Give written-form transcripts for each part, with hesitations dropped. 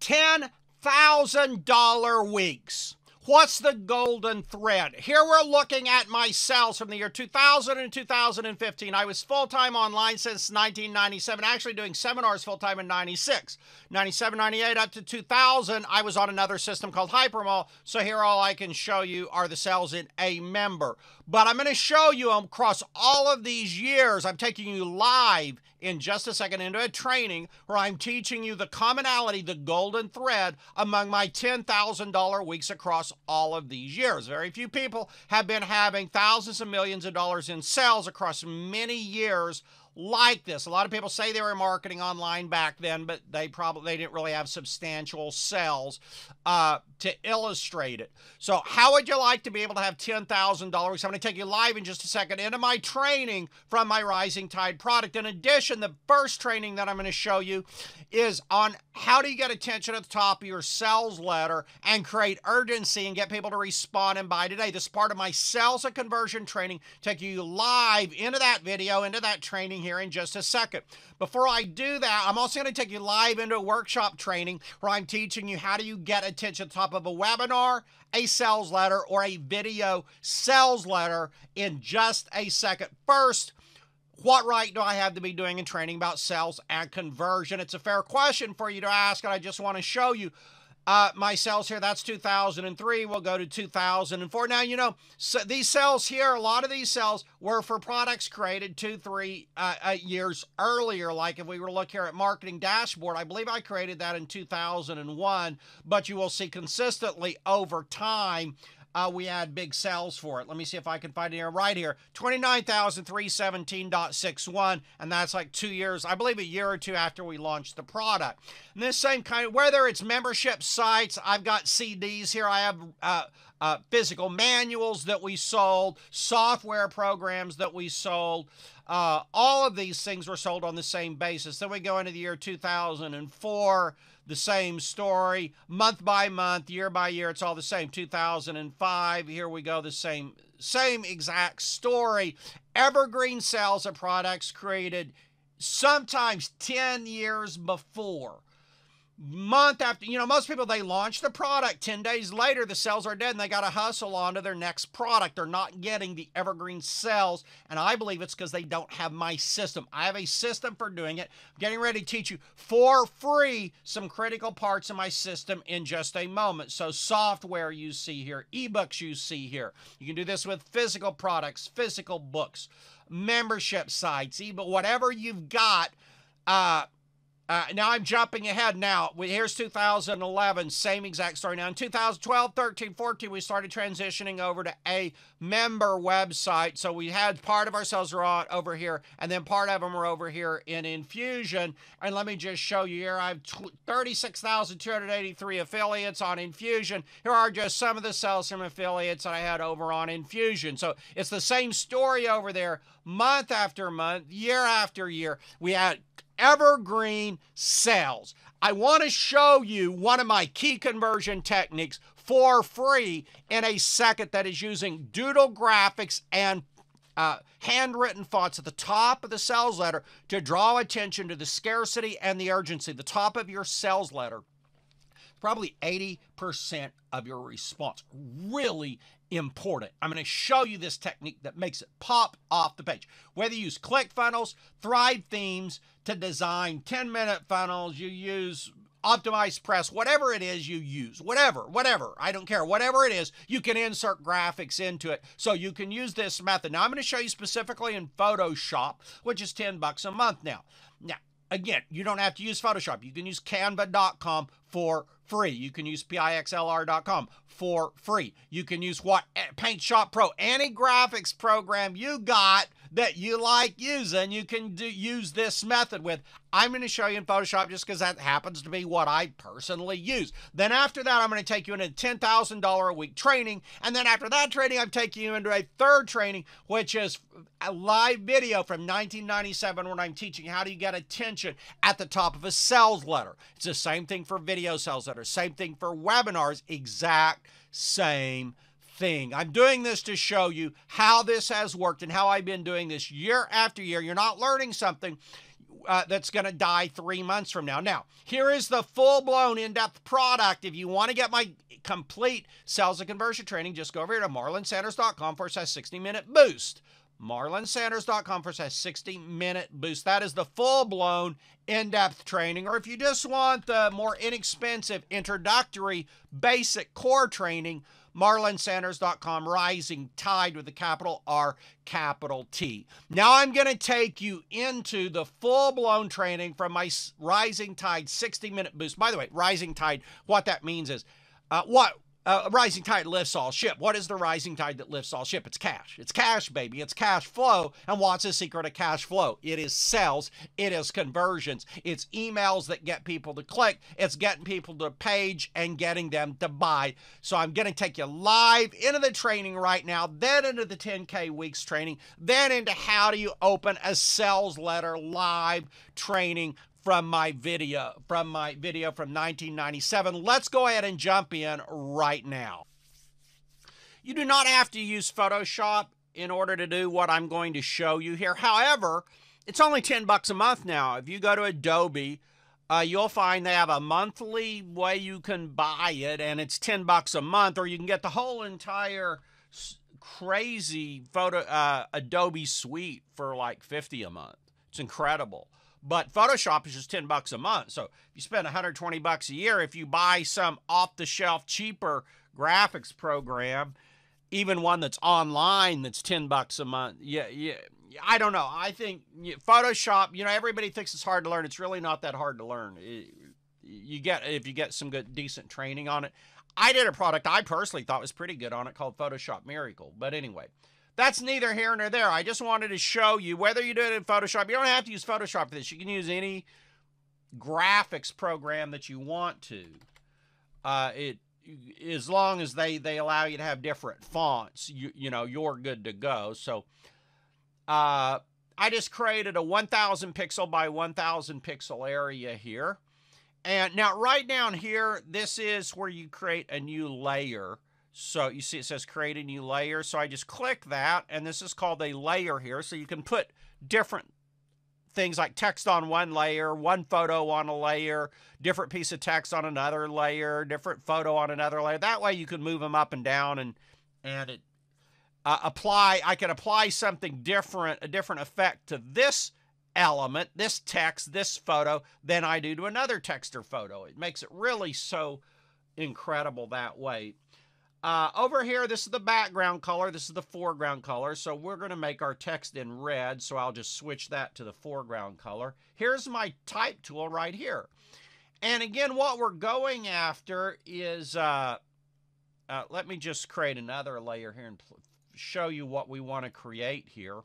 $10,000 weeks. What's the golden thread? Here we're looking at my sales from the year 2000 and 2015. I was full-time online since 1997, actually doing seminars full-time in 96. 97, 98 up to 2000, I was on another system called Hypermall. So here all I can show you are the sales in a member. But I'm going to show you across all of these years, I'm taking you live in just a second into a training where I'm teaching you the commonality, the golden thread among my $10,000 weeks across all of these years. Very few people have been having thousands of millions of dollars in sales across many years like this. A lot of people say they were marketing online back then, but they didn't really have substantial sales to illustrate it. So how would you like to be able to have $10,000? I'm going to take you live in just a second into my training from my Rising Tide product. In addition, the first training that I'm going to show you is on how do you get attention at the top of your sales letter and create urgency and get people to respond and buy today. This is part of my sales and conversion training. Take you live into that video, into that training here in just a second. Before I do that, I'm also going to take you live into a workshop training where I'm teaching you how do you get attention at the top of a webinar, a sales letter, or a video sales letter in just a second. First, what right do I have to be doing in training about sales and conversion? It's a fair question for you to ask, and I just want to show you my sales here. That's 2003. We'll go to 2004. Now, you know, so these sales here, a lot of these sales were for products created 2-3 years earlier. Like if we were to look here at Marketing Dashboard, I believe I created that in 2001, but you will see consistently over time, we had big sales for it. Let me see if I can find it here. Right here, 29,317.61, and that's like 2 years, I believe a year or two after we launched the product. And this same kind of, whether it's membership sites, I've got CDs here, I have physical manuals that we sold, software programs that we sold. All of these things were sold on the same basis. Then we go into the year 2004, the same story, month by month, year by year, it's all the same. 2005, here we go, the same exact story. Evergreen sales of products created sometimes 10 years before. Month after, you know, most people, they launch the product 10 days later, the sales are dead and they got to hustle on to their next product. They're not getting the evergreen sales. And I believe it's because they don't have my system. I have a system for doing it. I'm getting ready to teach you for free some critical parts of my system in just a moment. So software you see here, ebooks you see here. You can do this with physical products, physical books, membership sites, ebook, whatever you've got. Now I'm jumping ahead now. Here's 2011, same exact story. Now in 2012, 13, 14, we started transitioning over to a member website. So we had part of our sales were over here, and then part of them are over here in Infusion. And let me just show you here. I have 36,283 affiliates on Infusion. Here are just some of the sales from affiliates that I had over on Infusion. So it's the same story over there, month after month, year after year. We had evergreen sales. I want to show you one of my key conversion techniques for free in a second that is using Doodle Graphics and handwritten fonts at the top of the sales letter to draw attention to the scarcity and the urgency. The top of your sales letter, probably 80% of your response. Really important. I'm going to show you this technique that makes it pop off the page. Whether you use ClickFunnels, Thrive Themes to design 10-minute funnels, you use Optimized Press, whatever it is you use, whatever, I don't care, whatever it is, you can insert graphics into it. So you can use this method. Now I'm going to show you specifically in Photoshop, which is $10 a month now. Now, again, you don't have to use Photoshop. You can use Canva.com for free. You can use Pixlr.com for free. You can use Paint Shop Pro, any graphics program you got that you like using, you can use this method with. I'm going to show you in Photoshop just because that happens to be what I personally use. Then after that, I'm going to take you into $10,000 a week training. And then after that training, I'm taking you into a third training, which is a live video from 1997 when I'm teaching how do you get attention at the top of a sales letter. It's the same thing for video sales letters, same thing for webinars, exact same thing. I'm doing this to show you how this has worked and how I've been doing this year after year. You're not learning something. that's going to die 3 months from now. Now, here is the full-blown in-depth product. If you want to get my complete sales and conversion training, just go over here to marlonsanders.com/60-minute boost. marlonsanders.com/60-minute boost. That is the full-blown in-depth training. Or if you just want the more inexpensive introductory basic core training, marlonsanders.com, Rising Tide with a capital R, capital T. Now I'm going to take you into the full-blown training from my Rising Tide 60-minute boost. By the way, Rising Tide, what that means is, rising tide lifts all ship. What is the rising tide that lifts all ship? It's cash. It's cash, baby. It's cash flow. And what's the secret of cash flow? It is sales. It is conversions. It's emails that get people to click. It's getting people to page and getting them to buy. So I'm going to take you live into the training right now, then into the 10K weeks training, then into how do you open a sales letter live training from my video from 1997. Let's go ahead and jump in right now. You do not have to use Photoshop in order to do what I'm going to show you here. However, it's only $10 a month now. If you go to Adobe, you'll find they have a monthly way you can buy it, and it's $10 a month, or you can get the whole entire crazy Adobe suite for like $50 a month. It's incredible. But Photoshop is just $10 a month. So if you spend $120 a year, if you buy some off-the-shelf cheaper graphics program, even one that's online that's $10 a month, yeah, I don't know. I think Photoshop, everybody thinks it's hard to learn. It's really not that hard to learn. If you get some good, decent training on it. I did a product I personally thought was pretty good on it called Photoshop Miracle. But anyway, that's neither here nor there. I just wanted to show you, whether you do it in Photoshop, you don't have to use Photoshop for this. You can use any graphics program that you want to. As long as they allow you to have different fonts, you're good to go. So I just created a 1,000 pixel by 1,000 pixel area here. And now right down here, this is where you create a new layer. So you see it says create a new layer. So I just click that, and this is called a layer here. So you can put different things like text on one layer, one photo on a layer, different piece of text on another layer, different photo on another layer. That way you can move them up and down and it I can apply something different, a different effect to this element, this text, this photo, than I do to another text or photo. It makes it really so incredible that way. Over here, this is the background color. This is the foreground color. So we're going to make our text in red. So I'll just switch that to the foreground color. Here's my type tool right here. And again, what we're going after is, let me just create another layer here and show you what we want to create here.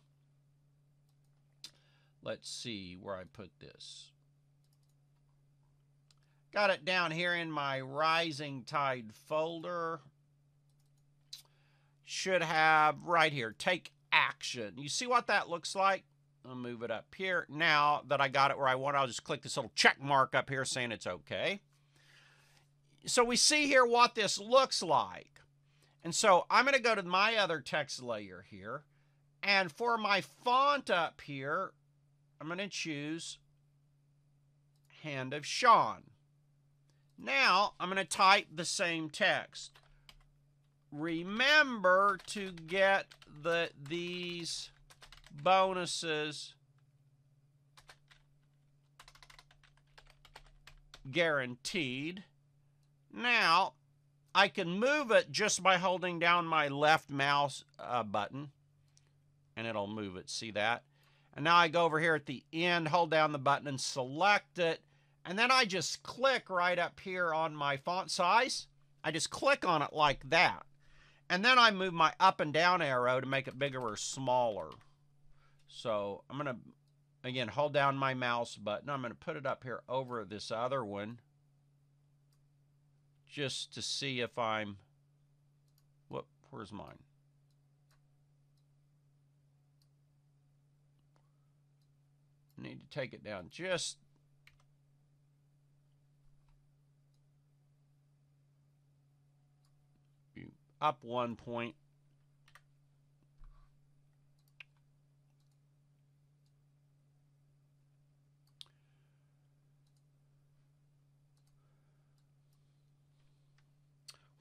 Let's see where I put this. Got it down here in my Rising Tide folder. Should have right here, take action. You see what that looks like? I'll move it up here. Now that I got it where I want, I'll just click this little check mark up here saying it's okay. So we see here what this looks like. And so I'm going to go to my other text layer here. And for my font up here, I'm going to choose Hand of Sean. Now I'm going to type the same text. Remember to get these bonuses guaranteed. Now, I can move it just by holding down my left mouse button, and it'll move it. See that? And now I go over here at the end, hold down the button, and select it. And then I just click right up here on my font size. I just click on it like that. And then I move my up and down arrow to make it bigger or smaller. So I'm going to, again, hold down my mouse button. I'm going to put it up here over this other one just to see if I'm, where's mine? I need to take it down just up 1 point.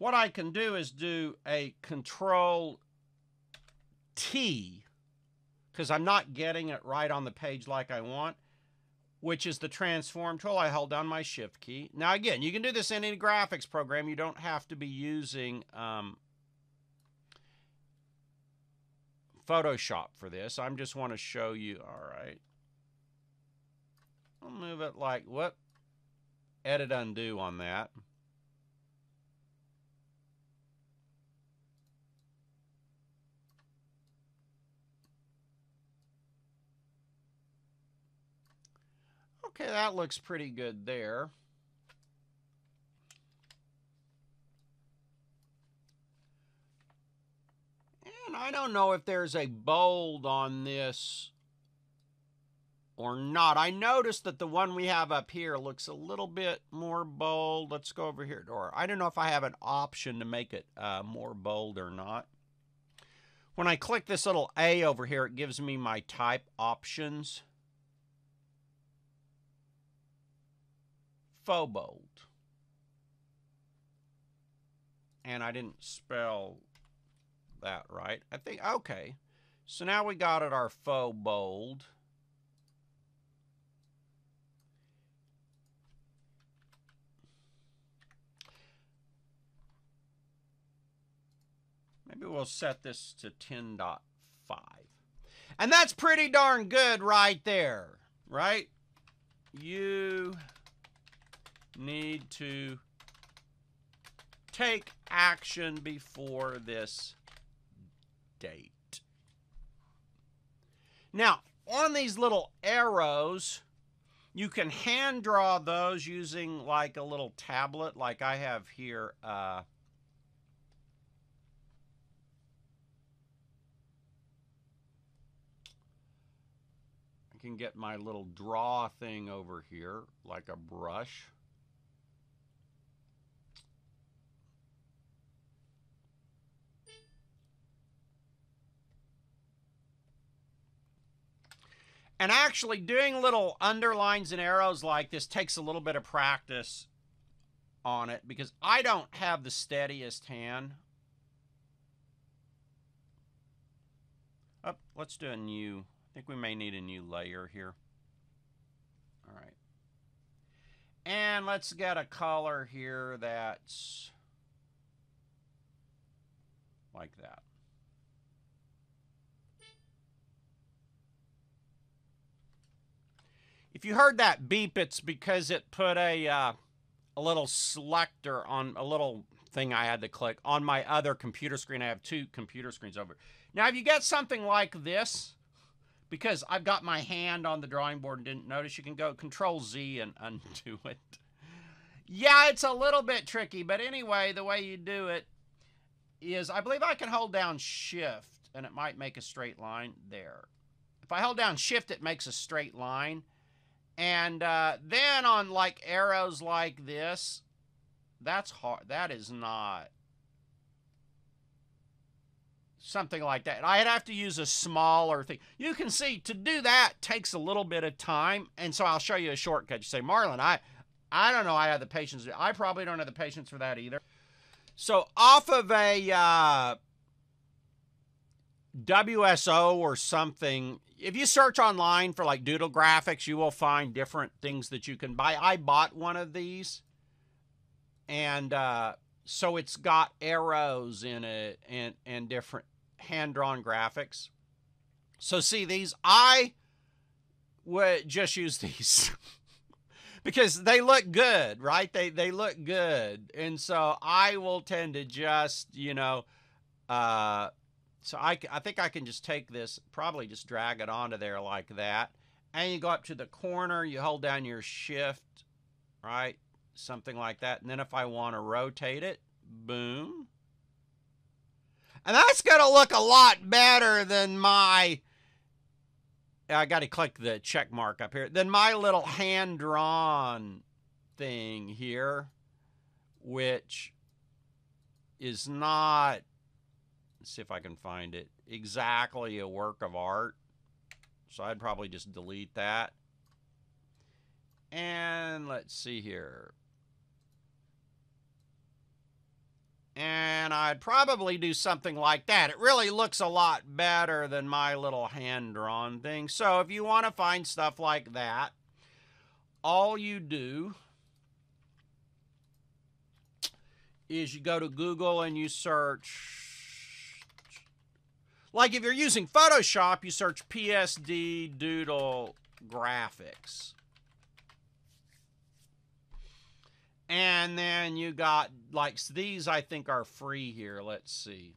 what I can do is do a Control T, because I'm not getting it right on the page like I want, which is the transform tool. I hold down my shift key. Now again, you can do this in any graphics program. You don't have to be using Photoshop for this. I just want to show you. All right. I'll move it like, whoop, edit undo on that. Okay, that looks pretty good there. And I don't know if there's a bold on this or not. I noticed that the one we have up here looks a little bit more bold. Let's go over here. Or I don't know if I have an option to make it more bold or not. When I click this little A over here, it gives me my type options. Faux bold. And I didn't spell that right. I think, okay. So now we got it, our faux bold. Maybe we'll set this to 10.5. And that's pretty darn good right there, right? You need to take action before this date. Now, on these little arrows, you can hand draw those using like a little tablet like I have here. I can get my little draw thing over here like a brush. And actually doing little underlines and arrows like this takes a little bit of practice on it because I don't have the steadiest hand. Oh, let's do a new, I think we may need a new layer here. All right. And let's get a color here that's like that. If you heard that beep, it's because it put a little selector on a little thing I had to click on my other computer screen. I have two computer screens over. Now, if you get something like this, because I've got my hand on the drawing board and didn't notice, you can go Control Z and undo it. Yeah, it's a little bit tricky, but anyway, the way you do it is, I believe I can hold down Shift, and it might make a straight line there. If I hold down Shift, it makes a straight line. And then on like arrows like this, that's hard. That is not something like that. I'd have to use a smaller thing. You can see to do that takes a little bit of time. And so I'll show you a shortcut. You say, Marlon, I don't know I have the patience. I probably don't have the patience for that either. So off of a WSO or something, if you search online for like Doodle Graphics, you will find different things that you can buy. I bought one of these, and so it's got arrows in it and different hand-drawn graphics. So see these, I would just use these because they look good, right? They look good, and so I will tend to just, you know, so I think I can just take this, probably just drag it onto there like that. And you go up to the corner, you hold down your Shift, right? Something like that. And then if I want to rotate it, boom. And that's going to look a lot better than my, I got to click the check mark up here, than my little hand-drawn thing here, which is not, let's see if I can find it, exactly a work of art. So I'd probably just delete that. And let's see here. And I'd probably do something like that. It really looks a lot better than my little hand-drawn thing. So if you want to find stuff like that, all you do is you go to Google and you search, like if you're using Photoshop, you search PSD Doodle Graphics. And then you got, like, these I think are free here. Let's see.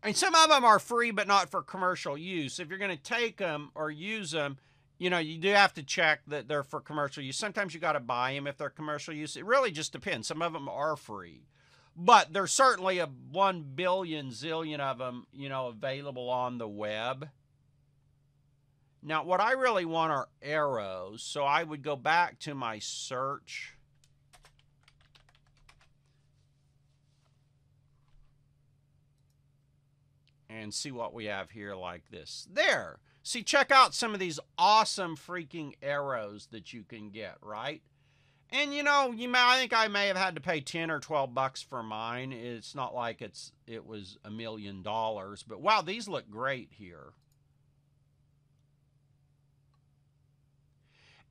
And some of them are free, but not for commercial use. If you're going to take them or use them, you know, you do have to check that they're for commercial use. Sometimes you got to buy them if they're commercial use. It really just depends. Some of them are free. But there's certainly a 1 billion zillion of them, you know, available on the web. Now, what I really want are arrows. So I would go back to my search. And see what we have here like this. There. See, check out some of these awesome freaking arrows that you can get, right? And you know, I think I may have had to pay 10 or 12 bucks for mine. It's not like it was $1 million, but wow, these look great here.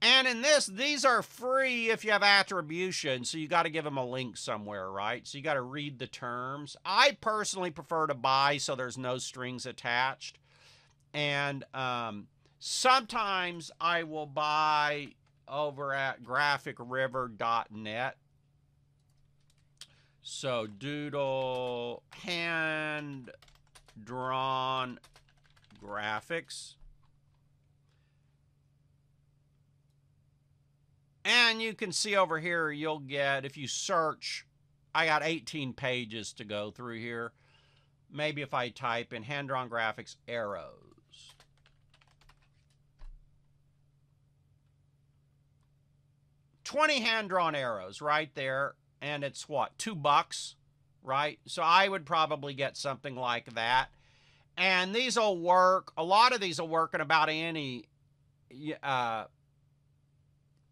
And in this, these are free if you have attribution, so you got to give them a link somewhere, right? So you got to read the terms. I personally prefer to buy so there's no strings attached. And sometimes I will buy over at graphicriver.net. So Doodle hand-drawn graphics. And you can see over here, you'll get, if you search, I got 18 pages to go through here. Maybe if I type in hand-drawn graphics arrows. $20 hand-drawn arrows right there. And it's what, $2, right? So I would probably get something like that. And these will work. A lot of these will work in about any,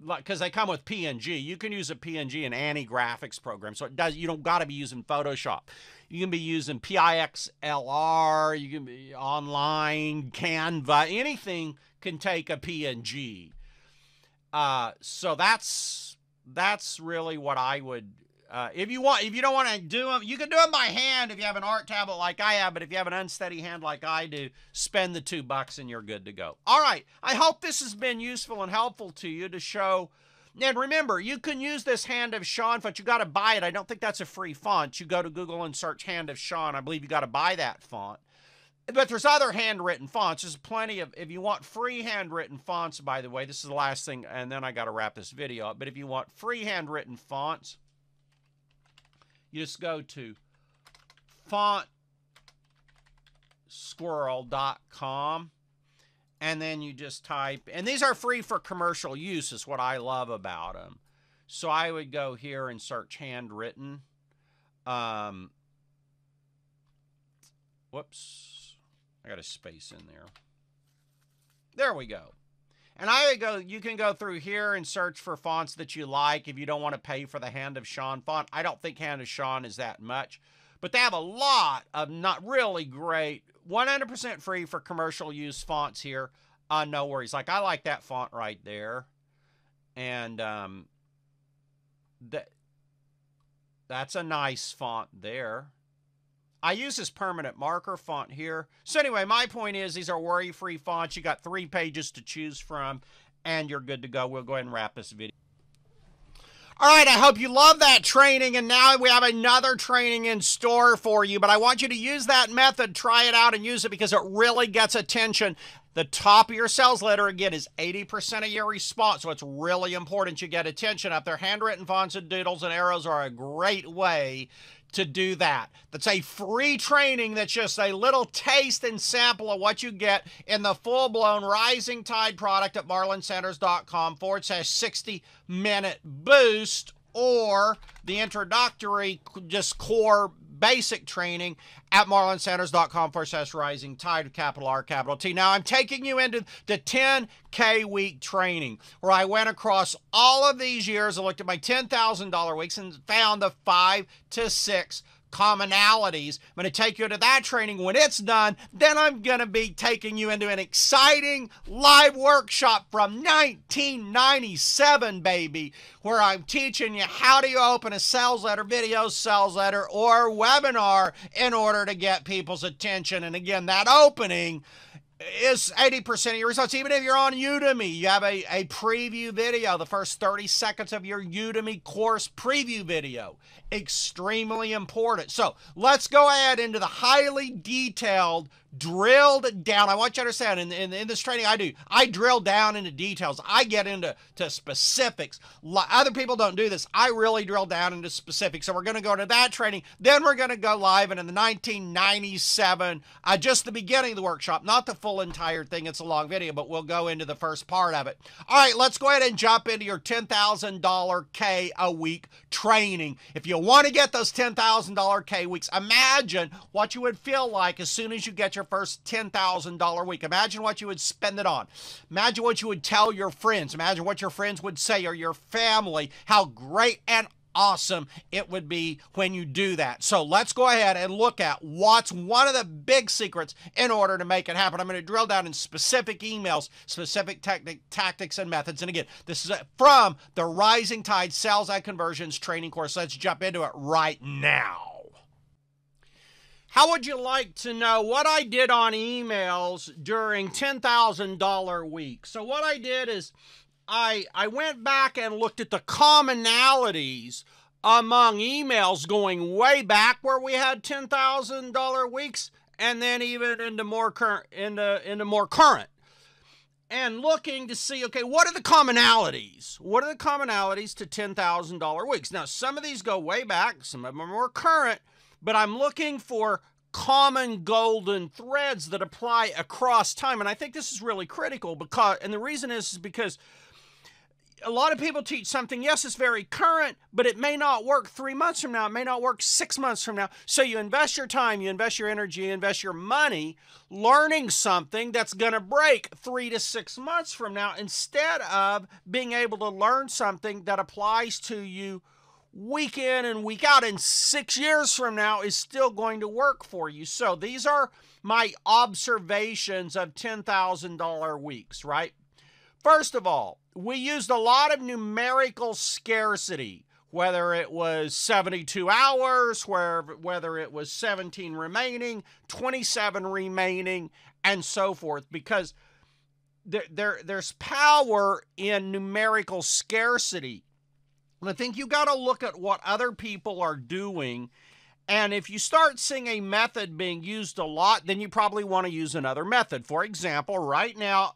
because they come with PNG. You can use a PNG in any graphics program. So you don't got to be using Photoshop. You can be using PIXLR, you can be online, Canva, anything can take a PNG. So that's really what I would, if you don't want to do them, you can do them by hand if you have an art tablet like I have, but if you have an unsteady hand like I do, spend the $2 and you're good to go. All right. I hope this has been useful and helpful to you to show. And remember, you can use this Hand of Sean font. You got to buy it. I don't think that's a free font. You go to Google and search Hand of Sean. I believe you got to buy that font. But there's other handwritten fonts. There's plenty of, if you want free handwritten fonts, by the way, this is the last thing, and then I got to wrap this video up. But if you want free handwritten fonts, you just go to fontsquirrel.com, and then you just type, and these are free for commercial use is what I love about them. So I would go here and search handwritten. Whoops, I got a space in there. There we go. And I would go, you can go through here and search for fonts that you like if you don't want to pay for the Hand of Sean font. I don't think Hand of Sean is that much, but they have a lot of not really great, 100% free for commercial use fonts here. No worries. Like I like that font right there. And that's a nice font there. I use this permanent marker font here. So anyway, my point is these are worry-free fonts. You got 3 pages to choose from, and you're good to go. We'll go ahead and wrap this video. All right, I hope you love that training, and now we have another training in store for you, but I want you to use that method, try it out, and use it because it really gets attention. The top of your sales letter, again, is 80% of your response, so it's really important you get attention up there. Handwritten fonts and doodles and arrows are a great way to do that. That's a free training that's just a little taste and sample of what you get in the full-blown Rising Tide product at marlonsanders.com/60-minute boost, or the introductory just core basic training at marlonsanders.com/rising tide, capital R, capital T. Now I'm taking you into the 10K week training where I went across all of these years. I looked at my $10,000 weeks and found the 5 to 6 commonalities. I'm going to take you to that training. When it's done, then I'm going to be taking you into an exciting live workshop from 1997, baby, where I'm teaching you how do you open a sales letter, video sales letter, or webinar in order to get people's attention. And again, that opening is 80% of your results. Even if you're on Udemy, you have a preview video, the first 30 seconds of your Udemy course preview video. Extremely important. So let's go ahead into the highly detailed, drilled down. I want you to understand, in this training I drill down into details. I get into specifics. Other people don't do this. I really drill down into specifics. So we're going to go to that training. Then we're going to go live into the 1997, just the beginning of the workshop, not the full entire thing. It's a long video, but we'll go into the first part of it. All right, let's go ahead and jump into your $10,000 K a week training. If you want to get those $10,000 K weeks, imagine what you would feel like as soon as you get your first $10,000 week. Imagine what you would spend it on. Imagine what you would tell your friends. Imagine what your friends would say, or your family, how great and awesome it would be when you do that. So let's go ahead and look at what's one of the big secrets in order to make it happen. I'm going to drill down in specific emails, specific tactics and methods. And again, this is from the Rising Tide Sales and Conversions training course. Let's jump into it right now. How would you like to know what I did on emails during $10,000 week? So what I did is I went back and looked at the commonalities among emails going way back where we had $10,000 weeks, and then even into more current, into more current, and looking to see, okay, what are the commonalities? What are the commonalities to $10,000 weeks? Now, some of these go way back, some of them are more current, but I'm looking for common golden threads that apply across time. And I think this is really critical and the reason is because a lot of people teach something, yes, it's very current, but it may not work 3 months from now. It may not work 6 months from now. So you invest your time, you invest your energy, you invest your money learning something that's going to break 3 to 6 months from now, instead of being able to learn something that applies to you week in and week out, and 6 years from now is still going to work for you. So these are my observations of $10,000 weeks, right? First of all, we used a lot of numerical scarcity, whether it was 72 hours, whether it was 17 remaining, 27 remaining, and so forth, because there's power in numerical scarcity. And I think you got to look at what other people are doing. And if you start seeing a method being used a lot, then you probably want to use another method. For example, right now,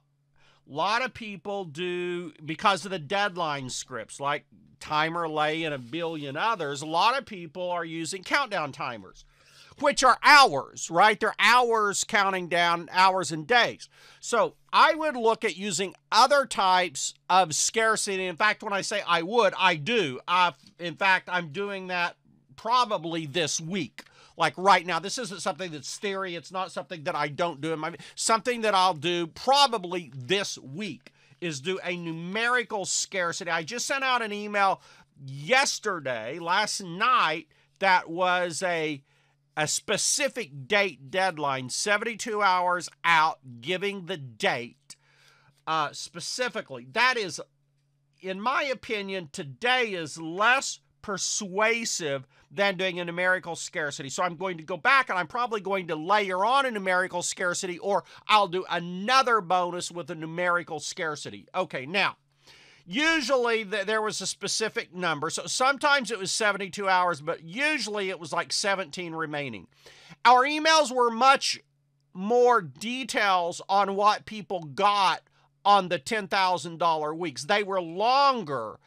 a lot of people do, because of the deadline scripts, like Timer Lay and a billion others, a lot of people are using countdown timers, which are hours, right? They're hours counting down hours and days. So I would look at using other types of scarcity. In fact, when I say I would, I do. In fact, I'm doing that probably this week. Like right now, this isn't something that's theory. It's not something that I don't do in my, something that I'll do probably this week is do a numerical scarcity. I just sent out an email yesterday, last night, that was a specific date deadline, 72 hours out, giving the date specifically. That is, in my opinion, today is less persuasive than doing a numerical scarcity. So I'm going to go back and I'm probably going to layer on a numerical scarcity, or I'll do another bonus with a numerical scarcity. Okay, now, usually there was a specific number. So sometimes it was 72 hours, but usually it was like 17 remaining. Our emails were much more details on what people got on the $10,000 weeks. They were longer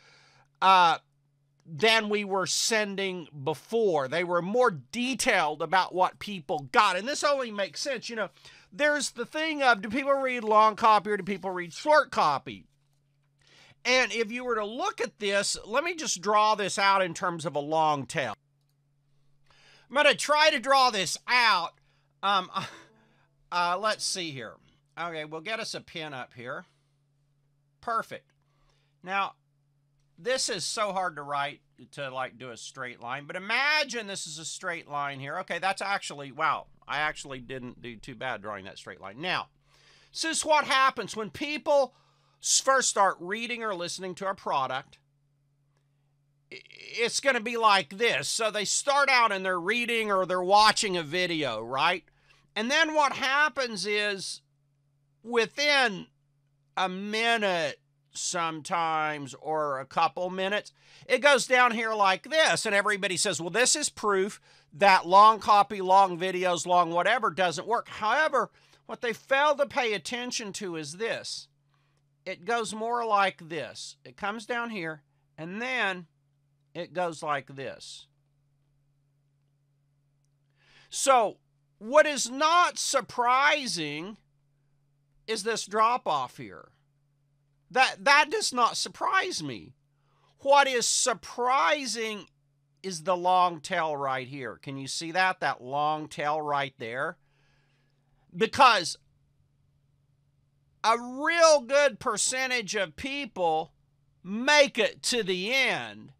than we were sending before. They were more detailed about what people got. And this only makes sense. You know, there's the thing of, do people read long copy or do people read short copy? And if you were to look at this, let me just draw this out in terms of a long tail. I'm going to try to draw this out. Let's see here. Okay, we'll get us a pin up here. Perfect. Now, this is so hard to write to like do a straight line, but imagine this is a straight line here. Okay, that's actually, wow, I actually didn't do too bad drawing that straight line. Now, this is what happens when people first start reading or listening to our product. It's going to be like this. So they start out and they're reading or they're watching a video, right? And then what happens is within a minute sometimes or a couple minutes, it goes down here like this. And everybody says, well, this is proof that long copy, long videos, long whatever doesn't work. However, what they fail to pay attention to is this. It goes more like this. It comes down here and then it goes like this. So what is not surprising is this drop off here. That does not surprise me. What is surprising is the long tail right here. Can you see that? That long tail right there? Because a real good percentage of people make it to the end.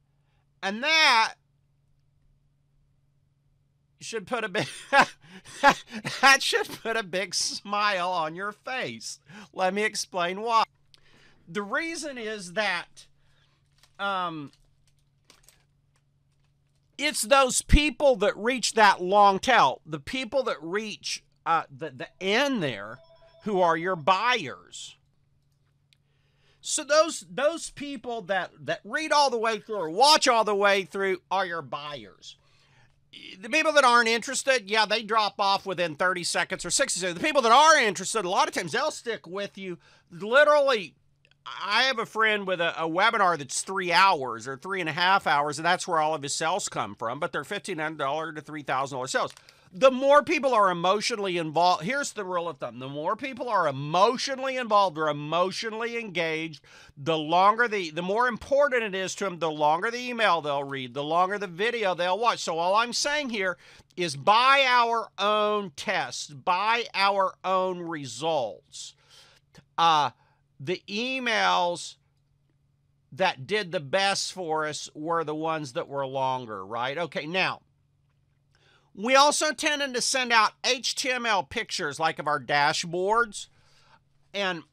And that should put a big that should put a big smile on your face. Let me explain why. The reason is that it's those people that reach that long tail, the people that reach the end there, who are your buyers. So those people that read all the way through or watch all the way through are your buyers. The people that aren't interested, yeah, they drop off within 30 seconds or 60 seconds. The people that are interested, a lot of times they'll stick with you. Literally, I have a friend with a webinar that's 3 hours or 3.5 hours, and that's where all of his sales come from, but they're $1,500 to $3,000 sales. The more people are emotionally involved, here's the rule of thumb. The more people are emotionally involved or emotionally engaged, the more important it is to them, the longer the email they'll read, the longer the video they'll watch. So all I'm saying here is buy our own tests, buy our own results. The emails that did the best for us were the ones that were longer, right? Okay, now, we also tended to send out HTML pictures like of our dashboards. And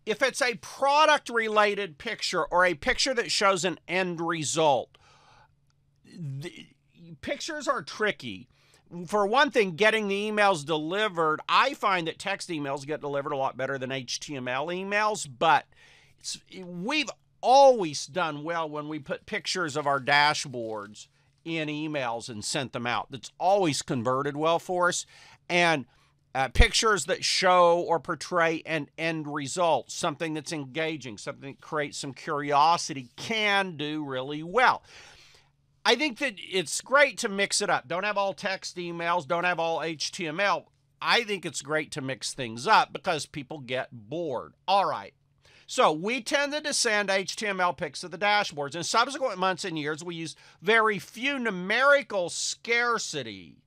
if it's a product-related picture or a picture that shows an end result, pictures are tricky. For one thing, getting the emails delivered, I find that text emails get delivered a lot better than HTML emails, but we've always done well when we put pictures of our dashboards in emails and sent them out. That's always converted well for us. And pictures that show or portray an end result, something that's engaging, something that creates some curiosity, can do really well. I think that it's great to mix it up. Don't have all text emails, don't have all HTML. I think it's great to mix things up because people get bored. All right. So we tended to send HTML pics of the dashboards. In subsequent months and years, we use very few numerical scarcity.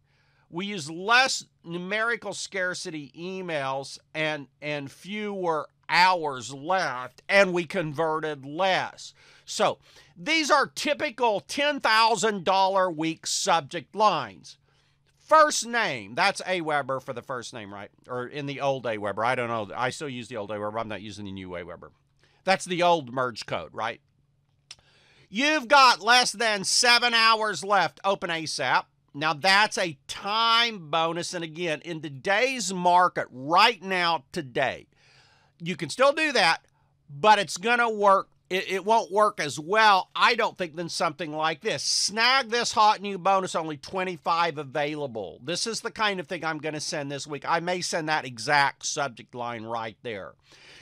We use less numerical scarcity emails and fewer hours left, and we converted less. So these are typical $10,000 week subject lines. First name, that's Aweber for the first name, right? Or in the old Aweber. I don't know. I still use the old Aweber. I'm not using the new Aweber. That's the old merge code, right? You've got less than 7 hours left. Open ASAP. Now, that's a time bonus. And again, in today's market, right now, today, you can still do that, but it's going to work. It won't work as well, I don't think, than something like this. Snag this hot new bonus, only 25 available. This is the kind of thing I'm going to send this week. I may send that exact subject line right there.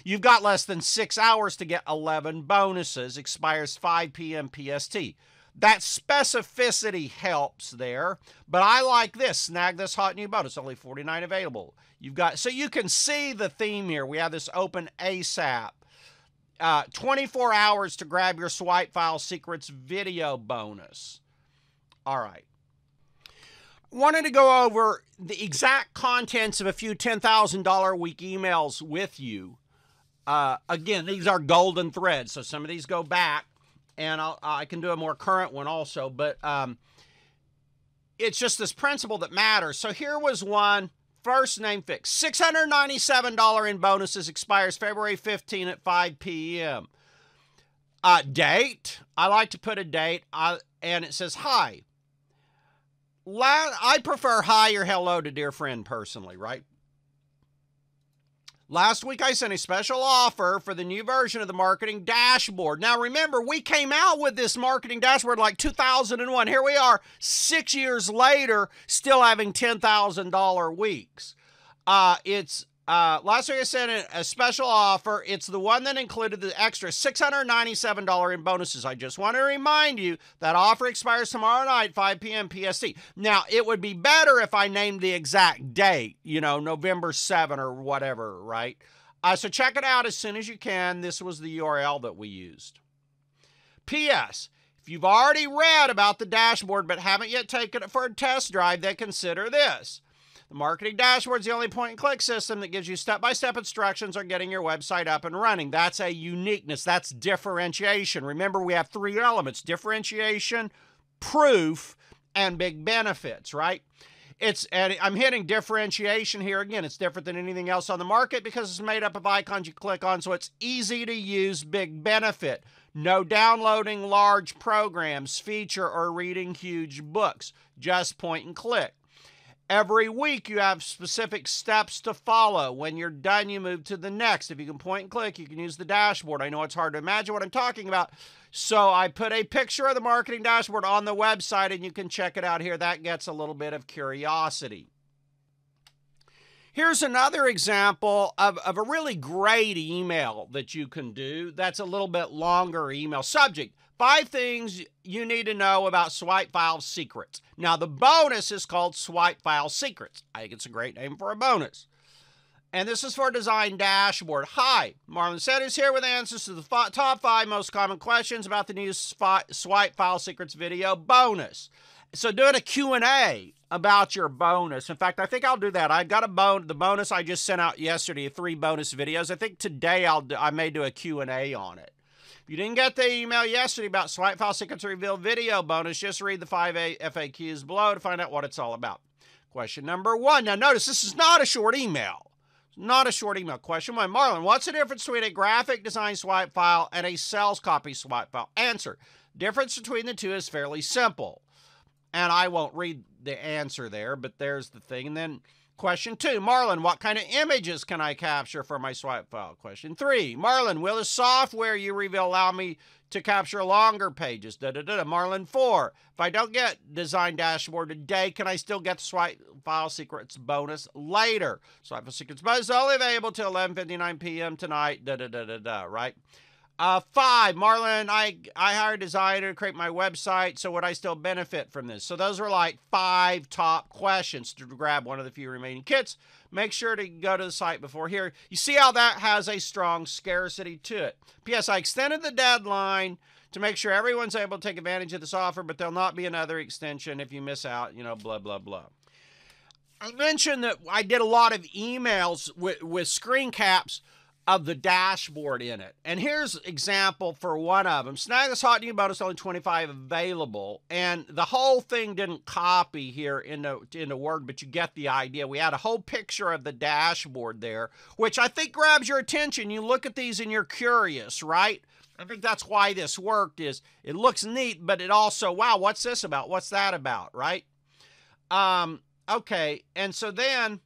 You've got less than 6 hours to get 11 bonuses. Expires 5 p.m. PST. That specificity helps there, but I like this. Snag this hot new bonus, only 49 available. You've got, so you can see the theme here. We have this open ASAP. 24 hours to grab your swipe file secrets video bonus. All right. Wanted to go over the exact contents of a few $10,000 a week emails with you. Again, these are golden threads, so some of these go back and I can do a more current one also, but it's just this principle that matters. So here was one, first name fix, $697 in bonuses, expires February 15 at 5 p.m. Date, I like to put a date, and it says, hi. I prefer hi or hello to dear friend personally, right? Last week, I sent a special offer for the new version of the marketing dashboard. Now, remember, we came out with this marketing dashboard like 2001. Here we are, 6 years later, still having $10,000 weeks. Last week I sent a special offer. It's the one that included the extra $697 in bonuses. I just want to remind you that offer expires tomorrow night, 5 p.m. PST. Now, it would be better if I named the exact date, you know, November 7 or whatever, right? So check it out as soon as you can. This was the URL that we used. P.S. If you've already read about the dashboard but haven't yet taken it for a test drive, then consider this. The marketing dashboard is the only point-and-click system that gives you step-by-step instructions on getting your website up and running. That's a uniqueness. That's differentiation. Remember, we have three elements: differentiation, proof, and big benefits, right? And I'm hitting differentiation here. Again, it's different than anything else on the market because it's made up of icons you click on, so it's easy to use. Big benefit: no downloading large programs, feature, or reading huge books. Just point and click. Every week, you have specific steps to follow. When you're done, you move to the next. If you can point and click, you can use the dashboard. I know it's hard to imagine what I'm talking about, so I put a picture of the marketing dashboard on the website, and you can check it out here. That gets a little bit of curiosity. Here's another example of a really great email that you can do. That's a little bit longer email. Subject: 5 things you need to know about swipe file secrets. Now, the bonus is called Swipe File Secrets. I think it's a great name for a bonus. And this is for Design Dashboard. Hi, Marlon Sanders here with answers to the top 5 most common questions about the new Swipe File Secrets video bonus. So doing a Q&A about your bonus. In fact, I think I'll do that. I got the bonus I just sent out yesterday, 3 bonus videos. I think today I may do a Q&A on it. If you didn't get the email yesterday about Swipe File Secrets Reveal video bonus, just read the 5 FAQs below to find out what it's all about. Question number 1. Now notice, this is not a short email. Not a short email. Question 1. Marlon, what's the difference between a graphic design swipe file and a sales copy swipe file? Answer: difference between the two is fairly simple. And I won't read the answer there, but there's the thing. And then question 2, Marlon, what kind of images can I capture for my swipe file? Question 3, Marlon, will the software you reveal allow me to capture longer pages? Marlon 4, if I don't get Design Dashboard today, can I still get the Swipe File Secrets bonus later? Swipe File Secrets bonus is only available till 11:59 p.m. tonight, right? 5, Marlon, I hired a designer to create my website, so would I still benefit from this? So those are like 5 top questions to grab one of the few remaining kits. Make sure to go to the site before here. You see how that has a strong scarcity to it. P.S. I extended the deadline to make sure everyone's able to take advantage of this offer, but there'll not be another extension if you miss out, you know, blah, blah, blah. I mentioned that I did a lot of emails with screen caps of the dashboard in it. And here's an example for one of them. Snag this hot new bonus, only 25 available. And the whole thing didn't copy here into Word, but you get the idea. We had a whole picture of the dashboard there, which I think grabs your attention. You look at these and you're curious, right? I think that's why this worked. Is it looks neat, but it also, wow, what's this about? What's that about, right? Okay, and so then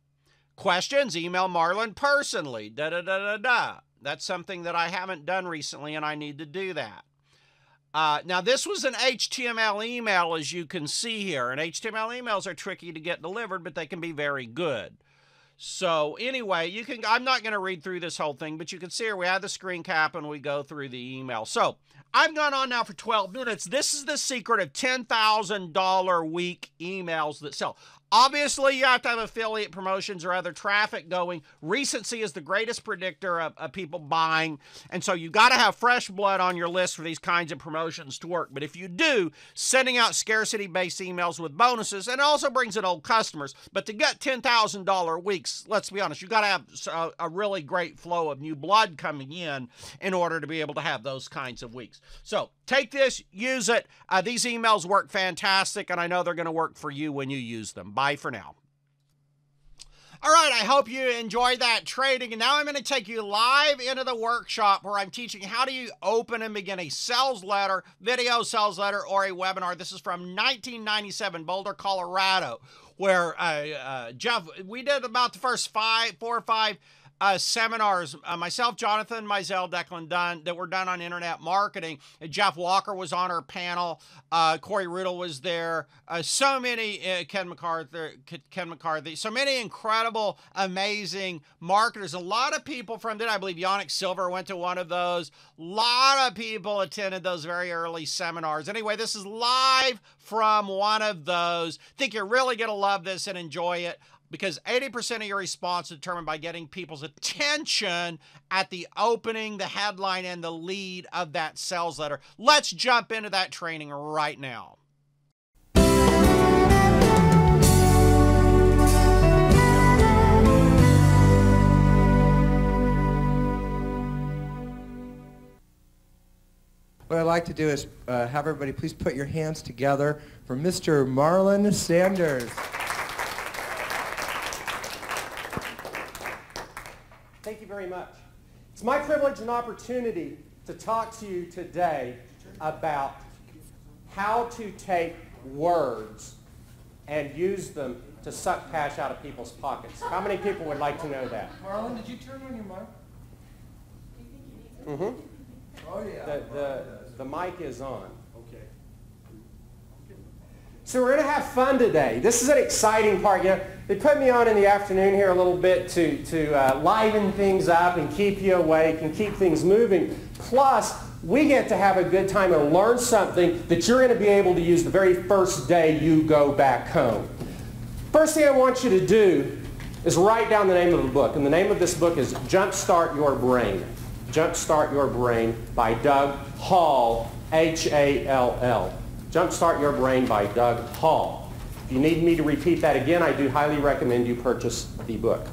questions, email Marlon personally, That's something that I haven't done recently, and I need to do that. Now, this was an HTML email, as you can see here, and HTML emails are tricky to get delivered, but they can be very good. So anyway, I'm not going to read through this whole thing, but you can see here we have the screen cap and we go through the email. So I've gone on now for 12 minutes. This is the secret of $10,000 week emails that sell. Obviously, you have to have affiliate promotions or other traffic going. Recency is the greatest predictor of people buying, and so you got to have fresh blood on your list for these kinds of promotions to work. But if you do, sending out scarcity-based emails with bonuses, and it also brings in old customers. But to get $10,000 weeks, let's be honest, you got to have a really great flow of new blood coming in order to be able to have those kinds of weeks. So take this, use it. These emails work fantastic, and I know they're going to work for you when you use them. Bye for now. All right, I hope you enjoyed that trading, and now I'm going to take you live into the workshop where I'm teaching how do you open and begin a sales letter, video sales letter, or a webinar. This is from 1997, Boulder, Colorado, where Jeff, we did about the first 4 or 5 seminars, myself, Jonathan, Mizell, Declan Dunn, that were done on internet marketing. Jeff Walker was on our panel. Corey Riddle was there. So many, Ken McCarthy, so many incredible, amazing marketers. A lot of people from that, I believe Yannick Silver went to one of those. A lot of people attended those very early seminars. Anyway, this is live from one of those. I think you're really going to love this and enjoy it, because 80% of your response is determined by getting people's attention at the opening, the headline, and the lead of that sales letter. Let's jump into that training right now. What I'd like to do is have everybody please put your hands together for Mr. Marlon Sanders. Thank you very much. It's my privilege and opportunity to talk to you today about how to take words and use them to suck cash out of people's pockets. How many people would like to know that? Marlon, did you turn on your mic? Mm-hmm. Oh, yeah. The mic is on. Okay. So we're going to have fun today. This is an exciting part. You know, they put me on in the afternoon here a little bit to liven things up and keep you awake and keep things moving. Plus, we get to have a good time and learn something that you're going to be able to use the very first day you go back home. First thing I want you to do is write down the name of the book. And the name of this book is Jumpstart Your Brain. Jumpstart Your Brain by Doug Hall, H-A-L-L. Jumpstart Your Brain by Doug Hall. If you need me to repeat that again, I do highly recommend you purchase the book.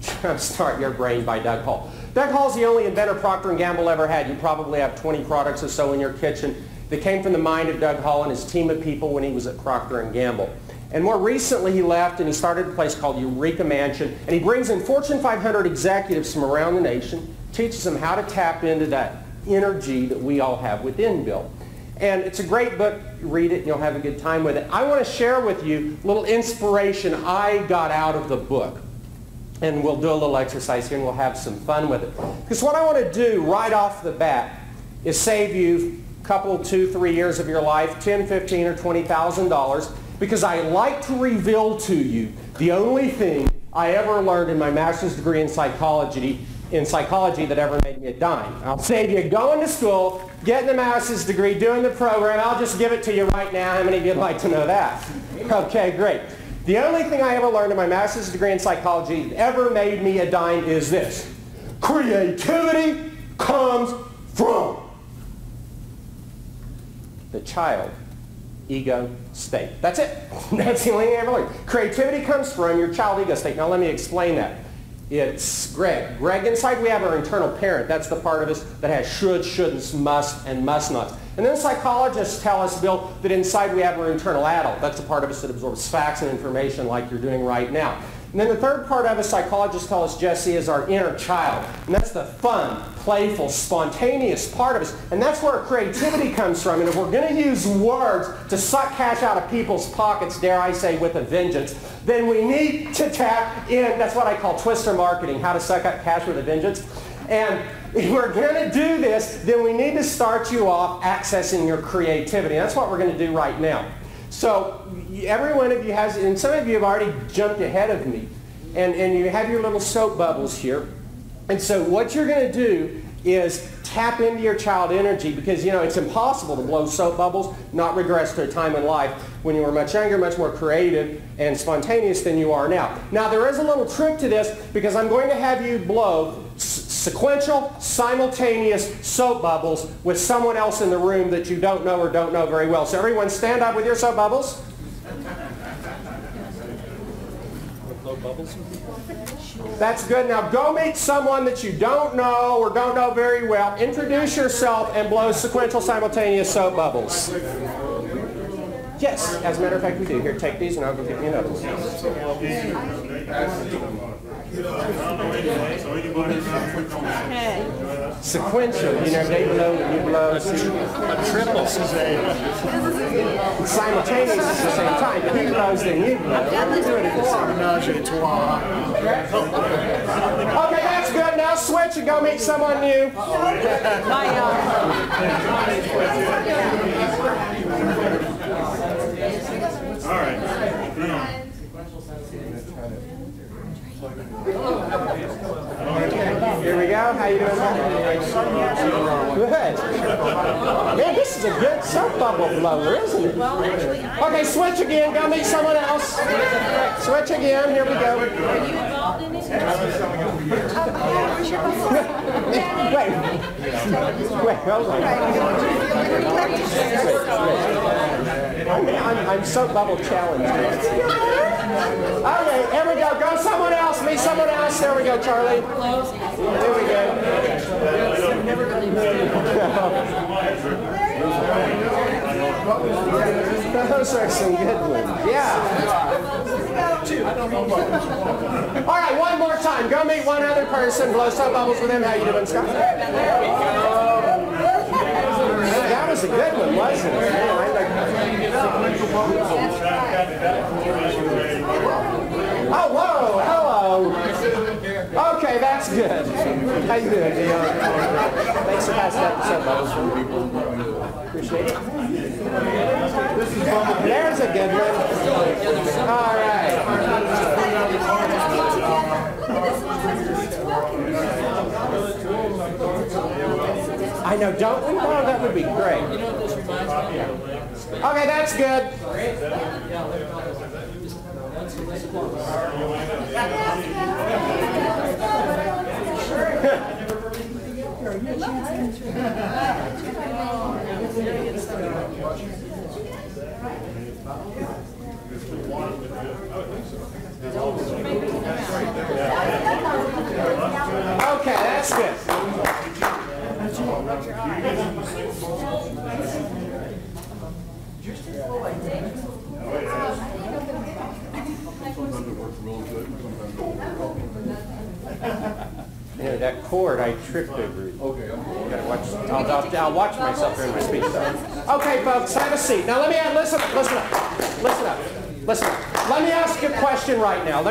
Jumpstart Your Brain by Doug Hall. Doug Hall's the only inventor Procter & Gamble ever had. You probably have 20 products or so in your kitchen that came from the mind of Doug Hall and his team of people when he was at Procter & Gamble. And more recently he left and he started a place called Eureka Mansion, and he brings in Fortune 500 executives from around the nation, teaches them how to tap into that energy that we all have within Bill. And it's a great book. Read it and you'll have a good time with it. I want to share with you a little inspiration I got out of the book. And we'll do a little exercise here and we'll have some fun with it. Because what I want to do right off the bat is save you a couple, 2, 3 years of your life, $10, $15, or $20,000, because I like to reveal to you the only thing I ever learned in my master's degree in psychology that ever made me a dime. I'll save you going to school, getting the master's degree, doing the program. I'll just give it to you right now. How many of you would like to know that? Okay, great. The only thing I ever learned in my master's degree in psychology that ever made me a dime is this. Creativity comes from the child ego state. That's it. That's the only thing I ever learned. Creativity comes from your child ego state. Now let me explain that. It's Greg. Greg, inside we have our internal parent. That's the part of us that has should, shouldn't, must, and must nots. And then psychologists tell us, Bill, that inside we have our internal adult. That's the part of us that absorbs facts and information like you're doing right now. And then the third part of us, psychologists tell us, Jesse, is our inner child. And that's the fun, playful, spontaneous part of us. And that's where creativity comes from. And if we're going to use words to suck cash out of people's pockets, dare I say, with a vengeance, then we need to tap in. That's what I call twister marketing, how to suck up cash with a vengeance. And if we're going to do this, then we need to start you off accessing your creativity. And that's what we're going to do right now. So every one of you has, and some of you have already jumped ahead of me, and you have your little soap bubbles here. And so what you're going to do is tap into your child energy, because you know it's impossible to blow soap bubbles, not regress to a time in life when you were much younger, much more creative and spontaneous than you are now. Now there is a little trick to this, because I'm going to have you blow sequential, simultaneous soap bubbles with someone else in the room that you don't know or don't know very well. So everyone stand up with your soap bubbles. That's good. Now go meet someone that you don't know or don't know very well. Introduce yourself and blow sequential, simultaneous soap bubbles. Yes, as a matter of fact we do. Here, take these and I'll go get me another one. Sequential, you know, they blow, you blow. Triple Simultaneous at the same time. He blows, then you blow. I've done this before. Okay, that's good. Now switch and go meet someone new. All right. Here we go. How you doing? Good. Man, this is a good soap bubble blower, isn't it? Okay, switch again. Go meet someone else. Switch again. Here we go. Are you involved in it? Wait, hold on. I'm soap bubble challenged. Okay, here we go. Go someone else. Meet someone else. There we go, Charlie. Here we go. Those are some good ones. Yeah. All right, one more time. Go meet one other person. Blow soap bubbles with them. How you doing, Scott? That was a good one, wasn't it? Oh, whoa, hello. Okay, that's good. How you doing, Dion? Thanks for passing out the soap bubbles for people. Appreciate it. There's a good one. All right. I know, don't we? Oh, that would be great. Okay, that's good. Okay, that's good. You know, that chord I tripped over. Okay. I'll watch myself during my speech though. Okay, folks, have a seat. Now listen up. Let me ask you a question right now.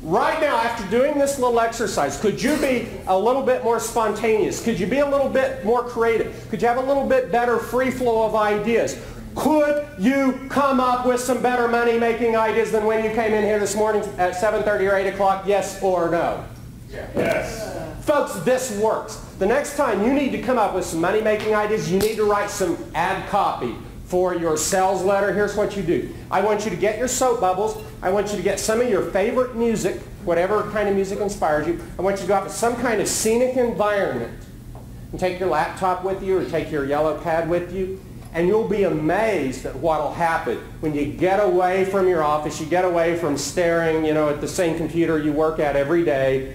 Right now, after doing this little exercise, could you be a little bit more spontaneous? Could you be a little bit more creative? Could you have a little bit better free flow of ideas? Could you come up with some better money-making ideas than when you came in here this morning at 7:30 or 8 o'clock? Yes or no? Yes. Folks, this works. The next time you need to come up with some money-making ideas, you need to write some ad copy for your sales letter. Here's what you do. I want you to get your soap bubbles. I want you to get some of your favorite music, whatever kind of music inspires you. I want you to go out to some kind of scenic environment and take your laptop with you or take your yellow pad with you, and you'll be amazed at what will happen when you get away from your office, you get away from staring, at the same computer you work at every day,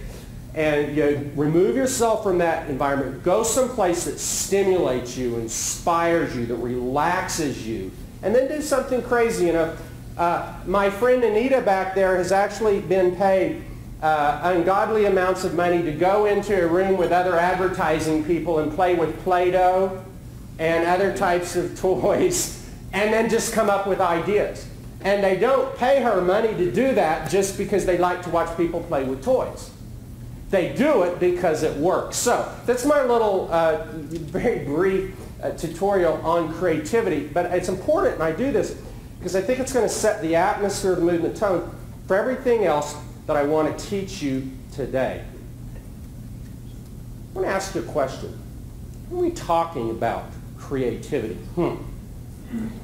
and you remove yourself from that environment. Go someplace that stimulates you, inspires you, that relaxes you, and then do something crazy. My friend Anita back there has actually been paid ungodly amounts of money to go into a room with other advertising people and play with Play-Doh and other types of toys, and then just come up with ideas. And they don't pay her money to do that just because they like to watch people play with toys. They do it because it works. So that's my little very brief tutorial on creativity. But it's important, and I do this because I think it's going to set the atmosphere, the mood, and the tone for everything else that I want to teach you today. want to ask you a question. When are we talking about creativity?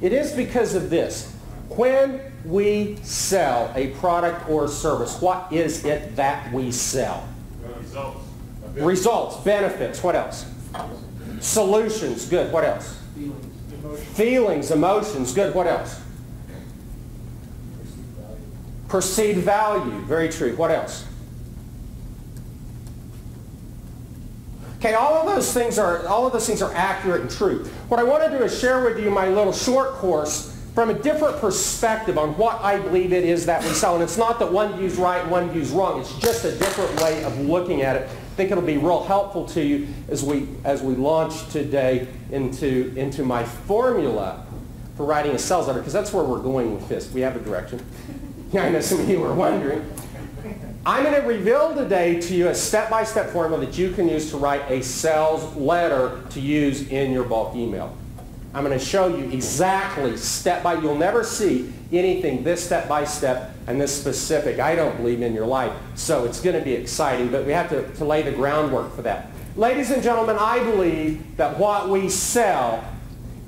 It is because of this. When we sell a product or service, what is it that we sell? Results. Results, benefits, what else? Solutions, good, what else? Feelings, emotions, good, what else? Perceived value, very true, what else? Okay, all of those things are accurate and true. What I want to do is share with you my little short course from a different perspective on what I believe it is that we sell. And it's not that one view's right and one view's wrong. It's just a different way of looking at it. I think it'll be real helpful to you as we launch today into my formula for writing a sales letter, because that's where we're going with this. We have a direction. Yeah, I know some of you were wondering. I'm going to reveal today to you a step-by-step formula that you can use to write a sales letter to use in your bulk email. I'm going to show you exactly step-by-step. You'll never see anything this step-by-step and this specific, I don't believe, in your life. So it's going to be exciting, but we have to lay the groundwork for that. Ladies and gentlemen, I believe that what we sell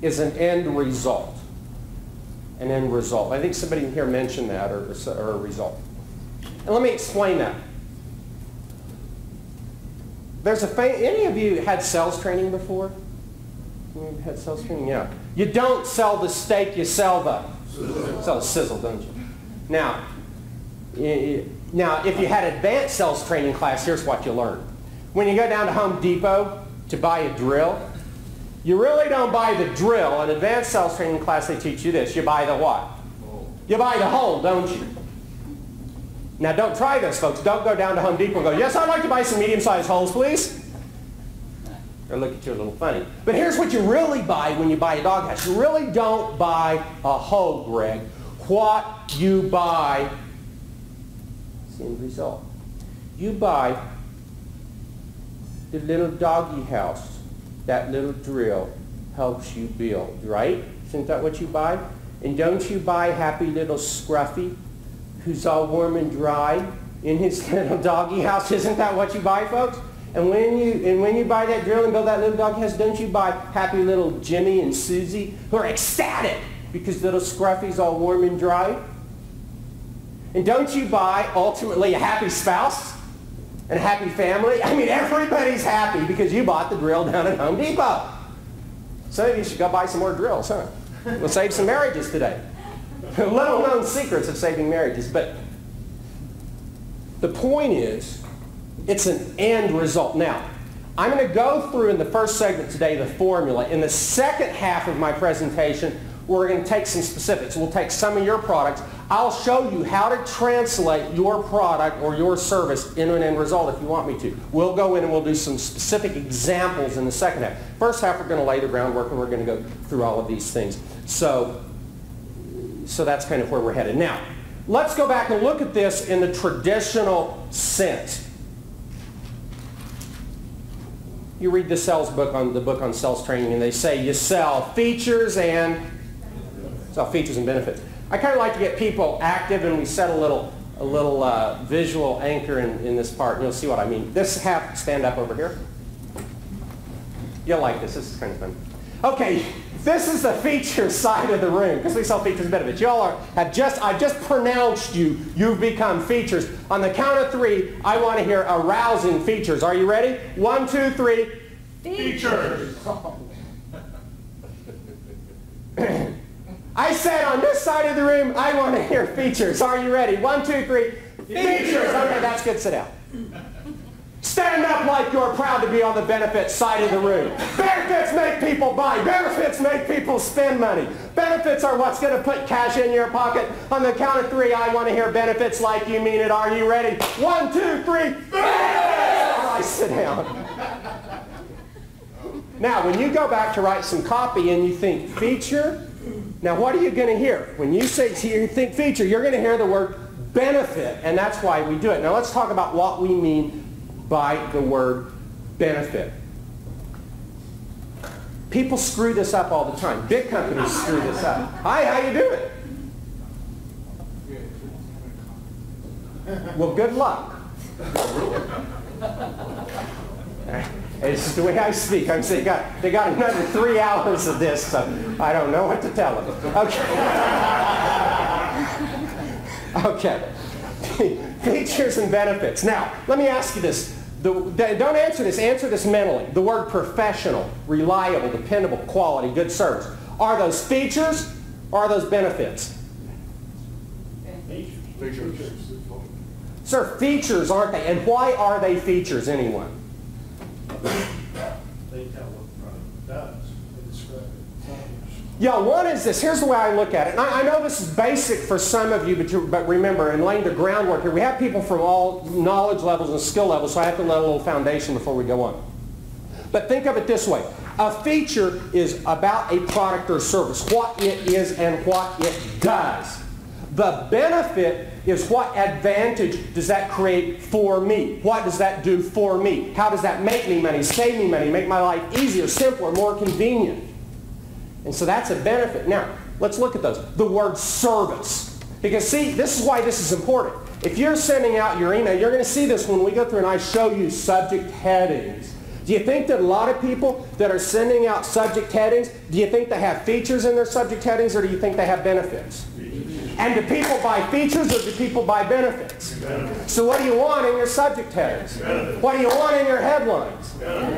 is an end result. An end result. I think somebody here mentioned that, or a result. And let me explain that. Any of you had sales training before? You had sales training? Yeah. You don't sell the steak, you sell the sizzle, don't you? Now, if you had advanced sales training class, here's what you learn. When you go down to Home Depot to buy a drill, you really don't buy the drill. In advanced sales training class, they teach you this. You buy the what? You buy the hole, don't you? Now, don't try this, folks. Don't go down to Home Depot and go, yes, I'd like to buy some medium-sized holes, please. Or look at you a little funny. But here's what you really buy when you buy a doghouse. You really don't buy a hole, Greg. What you buy is the end result. You buy the little doggy house that little drill helps you build, right? Isn't that what you buy? And don't you buy happy little Scruffy, who's all warm and dry in his little doggy house? Isn't that what you buy, folks? And when you buy that drill and build that little doggy house, don't you buy happy little Jimmy and Susie, who are ecstatic because little Scruffy's all warm and dry? And don't you buy, ultimately, a happy spouse and a happy family? I mean, everybody's happy because you bought the drill down at Home Depot. Some of you should go buy some more drills, huh? We'll save some marriages today. Little known secrets of saving marriages. But the point is, it's an end result. Now, I'm going to go through in the first segment today the formula. In the second half of my presentation, we're going to take some specifics. We'll take some of your products. I'll show you how to translate your product or your service into an end result if you want me to. We'll go in and we'll do some specific examples in the second half. First half, we're going to lay the groundwork and we're going to go through all of these things. So that's kind of where we're headed. Now, let's go back and look at this in the traditional sense. You read the sales book the book on sales training, and they say you sell features and benefits. I kind of like to get people active, and we set a little visual anchor in this part, and you'll see what I mean. This half, stand up over here. You'll like this. This is kind of fun. Okay, this is the feature side of the room, because we sell features and benefits. I've just pronounced you've become features. On the count of three, I want to hear arousing features. Are you ready? 1, 2, 3. Features. I said on this side of the room, I want to hear features. Are you ready? 1, 2, 3. Features. Okay, that's good. Sit down. Stand up like you're proud to be on the benefits side of the room. Benefits make people buy. Benefits make people spend money. Benefits are what's going to put cash in your pocket. On the count of three, I want to hear benefits like you mean it. Are you ready? 1, 2, 3. Benefits! All right, sit down. Now, when you go back to write some copy and you think feature, now what are you going to hear? When you think feature, you're going to hear the word benefit, and that's why we do it. Now, let's talk about what we mean by the word benefit. People screw this up all the time. Big companies screw this up. Hi, how you doing? Well, good luck. It's just the way I speak. I'm saying they got another 3 hours of this, so I don't know what to tell them. Okay. Okay. Features and benefits. Now, let me ask you this. Don't answer this mentally. The word professional, reliable, dependable, quality, good service. Are those features or are those benefits? Features. Sir, features, aren't they? And why are they features, anyone? They tell what the product does. They describe it. Yeah, one is this. Here's the way I look at it. And I know this is basic for some of you, but remember, in laying the groundwork here, we have people from all knowledge levels and skill levels, so I have to lay a little foundation before we go on. But think of it this way. A feature is about a product or service, what it is and what it does. The benefit is what advantage does that create for me? What does that do for me? How does that make me money, save me money, make my life easier, simpler, more convenient? And so that's a benefit. Now, let's look at those. The word service. Because see, this is why this is important. If you're sending out your email, you're going to see this when we go through and I show you subject headings. Do you think that a lot of people that are sending out subject headings, do you think they have features in their subject headings or do you think they have benefits? And do people buy features or do people buy benefits? So what do you want in your subject headings? What do you want in your headlines?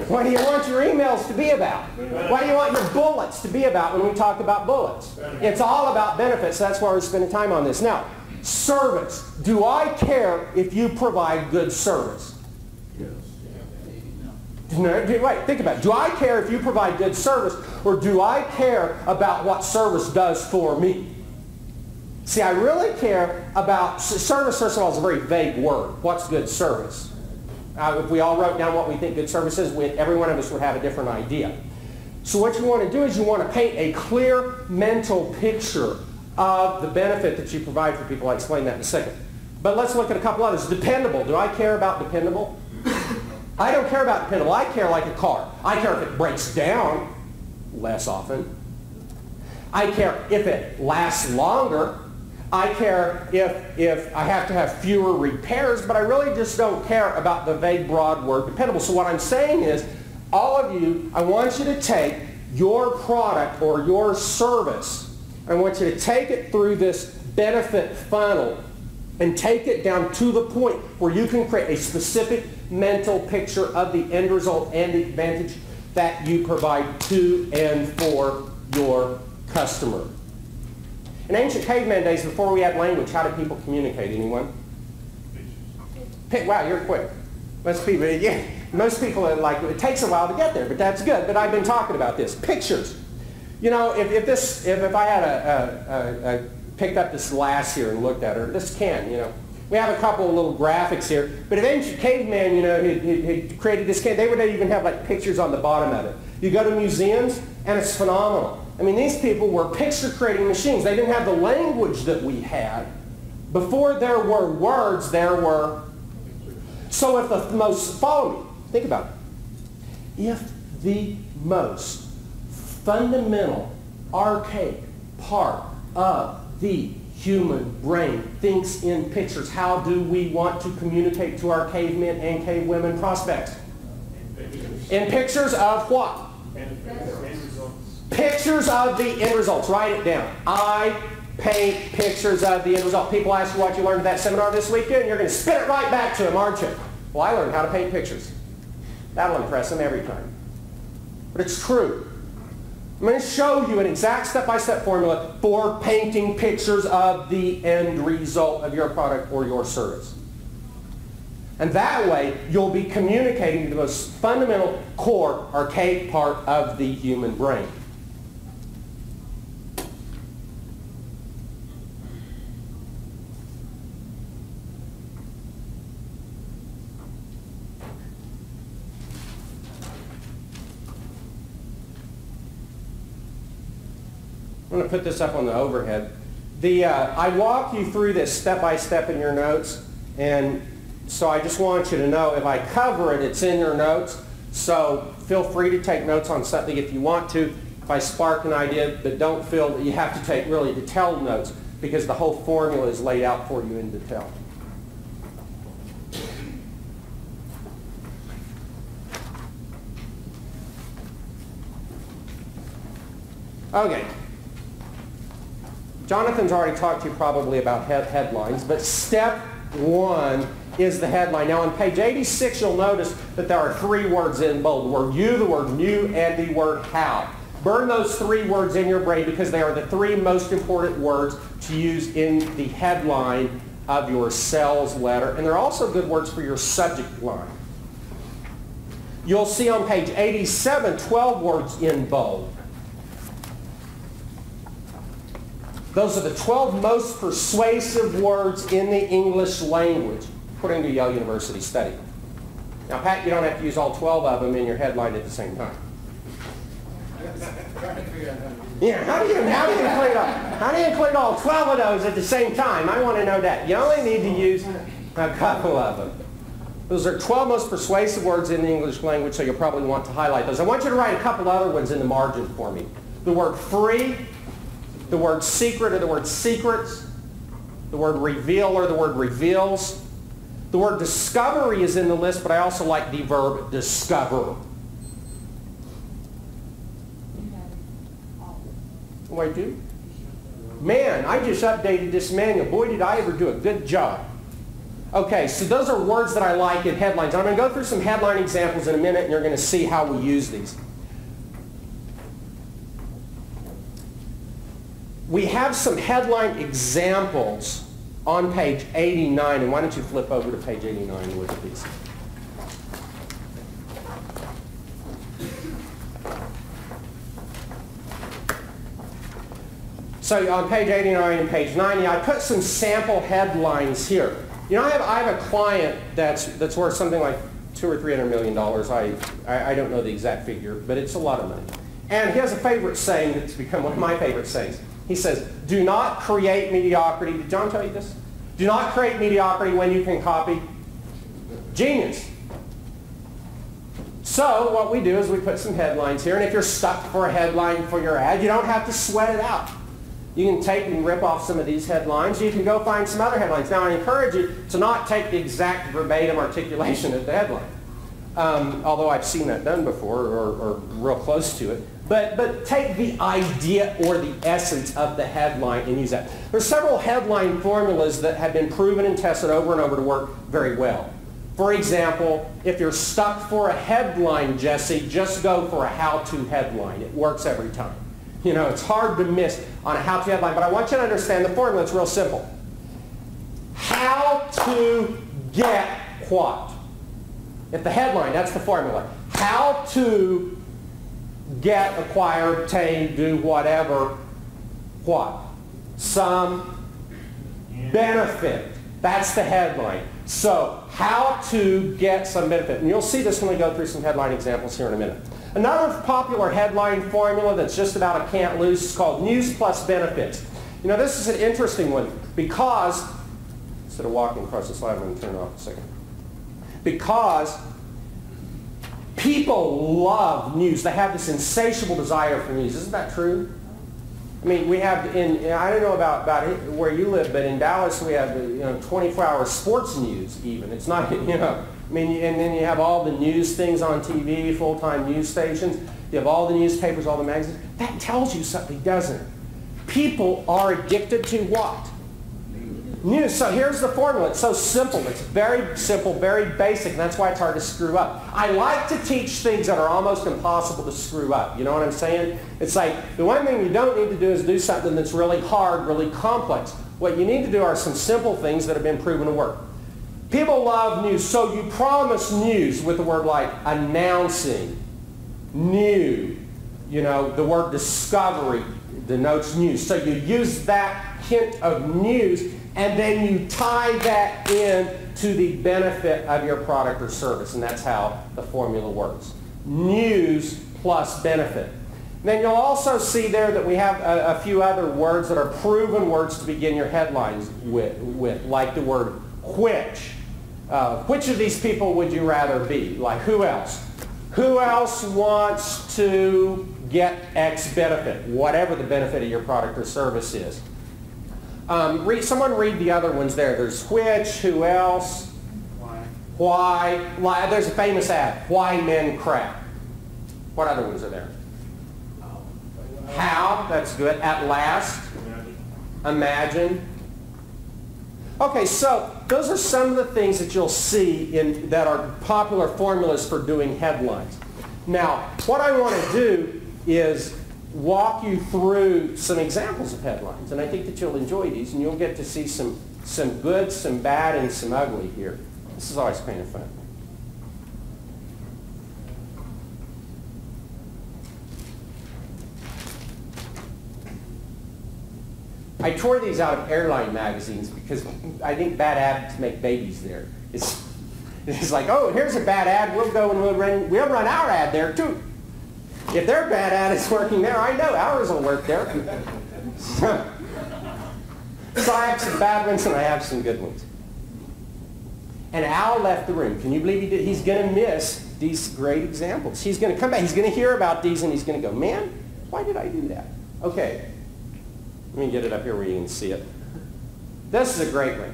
What do you want your emails to be about? What do you want your bullets to be about when we talk about bullets? It's all about benefits. That's why we're spending time on this. Now, service. Do I care if you provide good service? No, wait, think about it. Do I care if you provide good service or do I care about what service does for me? See, I really care about service. First of all, is a very vague word. What's good service? If we all wrote down what we think good service is, every one of us would have a different idea. So what you want to do is you want to paint a clear mental picture of the benefit that you provide for people. I'll explain that in a second. But let's look at a couple others. Dependable. Do I care about dependable? I don't care about dependable. I care like a car. I care if it breaks down less often. I care if it lasts longer. I care if I have to have fewer repairs, but I really just don't care about the vague, broad word dependable. So what I'm saying is, all of you, I want you to take your product or your service, I want you to take it through this benefit funnel and take it down to the point where you can create a specific mental picture of the end result and the advantage that you provide to and for your customer. In ancient caveman days, before we had language, how did people communicate? Anyone? Wow, you're quick. Most people are like, it takes a while to get there, but that's good. But I've been talking about this. Pictures. You know, if I had picked up this glass here and looked at it, or this can, you know, we have a couple of little graphics here. But if ancient caveman, you know, he created this can, they would even have like pictures on the bottom of it. You go to museums, and it's phenomenal. I mean, these people were picture-creating machines. They didn't have the language that we had. Before there were words, there were... So if the most... Follow me. Think about it. If the most fundamental, archaic part of the human brain thinks in pictures, how do we want to communicate to our cavemen and cavewomen prospects? In pictures of what? Pictures of the end results. Write it down. I paint pictures of the end result. People ask you what you learned at that seminar this weekend. You're going to spit it right back to them, aren't you? Well, I learned how to paint pictures. That'll impress them every time. But it's true. I'm going to show you an exact step-by-step formula for painting pictures of the end result of your product or your service. And that way, you'll be communicating to the most fundamental, core, archaic part of the human brain. I'm going to put this up on the overhead. I walk you through this step by step in your notes, and so I just want you to know if I cover it, it's in your notes. So feel free to take notes on something if you want to, if I spark an idea, but don't feel that you have to take really detailed notes because the whole formula is laid out for you in detail. Okay. Jonathan's already talked to you probably about headlines, but step one is the headline. Now on page 86 you'll notice that there are 3 words in bold. The word you, the word new, and the word how. Burn those 3 words in your brain because they are the 3 most important words to use in the headline of your sales letter. And they're also good words for your subject line. You'll see on page 87 12 words in bold. Those are the 12 most persuasive words in the English language, according to Yale University study. Now, Pat, you don't have to use all 12 of them in your headline at the same time. Yeah, how do you include all 12 of those at the same time? I want to know that. You only need to use a couple of them. Those are 12 most persuasive words in the English language, so you'll probably want to highlight those. I want you to write a couple other ones in the margin for me. The word free, the word secret or the word secrets, the word reveal or the word reveals. The word discovery is in the list, but I also like the verb discover. Oh, I do? Man, I just updated this manual. Boy, did I ever do a good job. Okay, so those are words that I like in headlines. I'm going to go through some headline examples in a minute, and you're going to see how we use these. We have some headline examples on page 89, and why don't you flip over to page 89 and look at these. So on page 89 and page 90, I put some sample headlines here. You know, I have a client that's worth something like $200 or $300 million. I don't know the exact figure, but it's a lot of money. And he has a favorite saying that's become one of my favorite sayings. He says, do not create mediocrity. Did John tell you this? Do not create mediocrity when you can copy genius. So what we do is we put some headlines here, and if you're stuck for a headline for your ad, you don't have to sweat it out. You can take and rip off some of these headlines. You can go find some other headlines. Now, I encourage you to not take the exact verbatim articulation of the headline, although I've seen that done before or real close to it. But take the idea or the essence of the headline and use that. There's several headline formulas that have been proven and tested over and over to work very well. For example, if you're stuck for a headline, Jesse, just go for a how-to headline. It works every time. You know, it's hard to miss on a how-to headline, but I want you to understand the formula. It's real simple. How to get what? If the headline, that's the formula. How to get, acquire, obtain, do whatever, what? Some benefit. That's the headline. So, how to get some benefit. And you'll see this when we go through some headline examples here in a minute. Another popular headline formula that's just about a can't lose is called news plus benefits. You know, this is an interesting one because, instead of walking across the slide, I'm going to turn it off a second. Because people love news. They have this insatiable desire for news. Isn't that true? I mean, we have I don't know about where you live, but in Dallas we have 24-hour sports news even. It's not, I mean, and then you have all the news things on TV, full-time news stations. You have all the newspapers, all the magazines. That tells you something, doesn't it? People are addicted to what? News. So here's the formula. It's so simple. It's very simple, very basic, and that's why it's hard to screw up. I like to teach things that are almost impossible to screw up. You know what I'm saying? It's like the one thing you don't need to do is do something that's really hard, really complex. What you need to do are some simple things that have been proven to work. People love news, so you promise news with the word like announcing, new. You know, the word discovery denotes news. So you use that hint of news, and then you tie that in to the benefit of your product or service, and that's how the formula works. News plus benefit. Then you'll also see there that we have a few other words that are proven words to begin your headlines with like the word which. Which of these people would you rather be? Like who else? Who else wants to get X benefit, whatever the benefit of your product or service is? Someone read the other ones there. There's which, who else, why. There's a famous ad, why men crap. What other ones are there? How, that's good. At last. Imagine. Okay, so those are some of the things that you'll see that are popular formulas for doing headlines. Now, what I want to do is walk you through some examples of headlines, and I think that you'll enjoy these, and you'll get to see some good, some bad, and some ugly here. This is always kind of fun. I tore these out of airline magazines because I think bad ads make babies there. It's like, oh, here's a bad ad. We'll go and we'll run our ad there too. If their bad ad is working there, I know ours will work there. So I have some bad ones and I have some good ones. And Al left the room. Can you believe he did? He's going to miss these great examples. He's going to come back. He's going to hear about these and he's going to go, man, why did I do that? Okay. Let me get it up here where you can see it. This is a great one.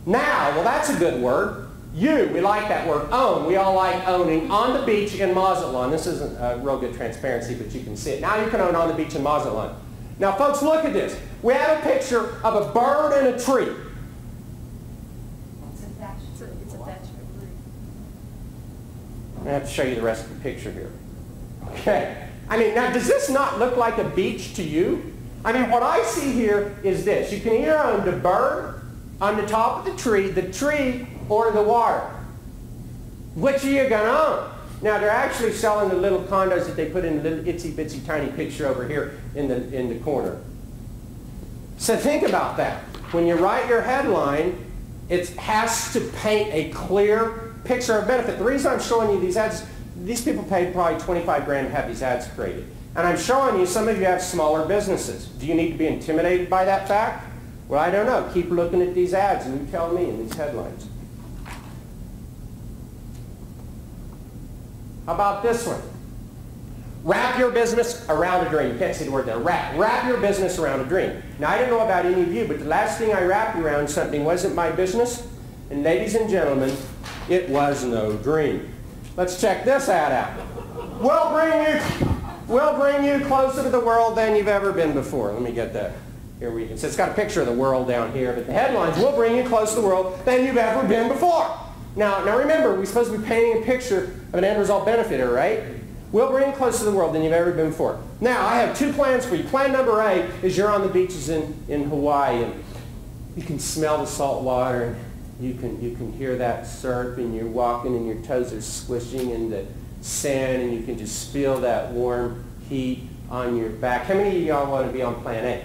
Now, well, that's a good word. You, we like that word. Own, we all like owning. On the beach in Mazatlan. This isn't a real good transparency, but you can see it. Now you can own on the beach in Mazatlan. Now, folks, look at this. We have a picture of a bird and a tree. It's a thatched roof. I have to show you the rest of the picture here. Okay. I mean, now, does this not look like a beach to you? I mean, what I see here is this. You can either own the bird on the top of the tree, or the water. Which are you going to own? Now, they're actually selling the little condos that they put in a little itsy-bitsy tiny picture over here in the corner. So think about that. When you write your headline, it has to paint a clear picture of benefit. The reason I'm showing you these ads, these people paid probably 25 grand to have these ads created. And I'm showing you some of you have smaller businesses. Do you need to be intimidated by that fact? Well, I don't know. Keep looking at these ads and you tell me in these headlines. How about this one? Wrap your business around a dream. You can't say the word there. Wrap your business around a dream. Now, I don't know about any of you, but the last thing I wrapped around something wasn't my business. And ladies and gentlemen, it was no dream. Let's check this ad out. We'll bring you closer to the world than you've ever been before. Let me get that. Here we go. So it's got a picture of the world down here, but the headlines, we'll bring you closer to the world than you've ever been before. Now remember, we're supposed to be painting a picture of an end result benefitor, right? We'll bring you closer to the world than you've ever been before. Now, I have two plans for you. Plan number A is you're on the beaches in Hawaii, and you can smell the salt water, and you can hear that surf, and you're walking, and your toes are squishing in the sand, and you can just feel that warm heat on your back. How many of y'all want to be on plan A?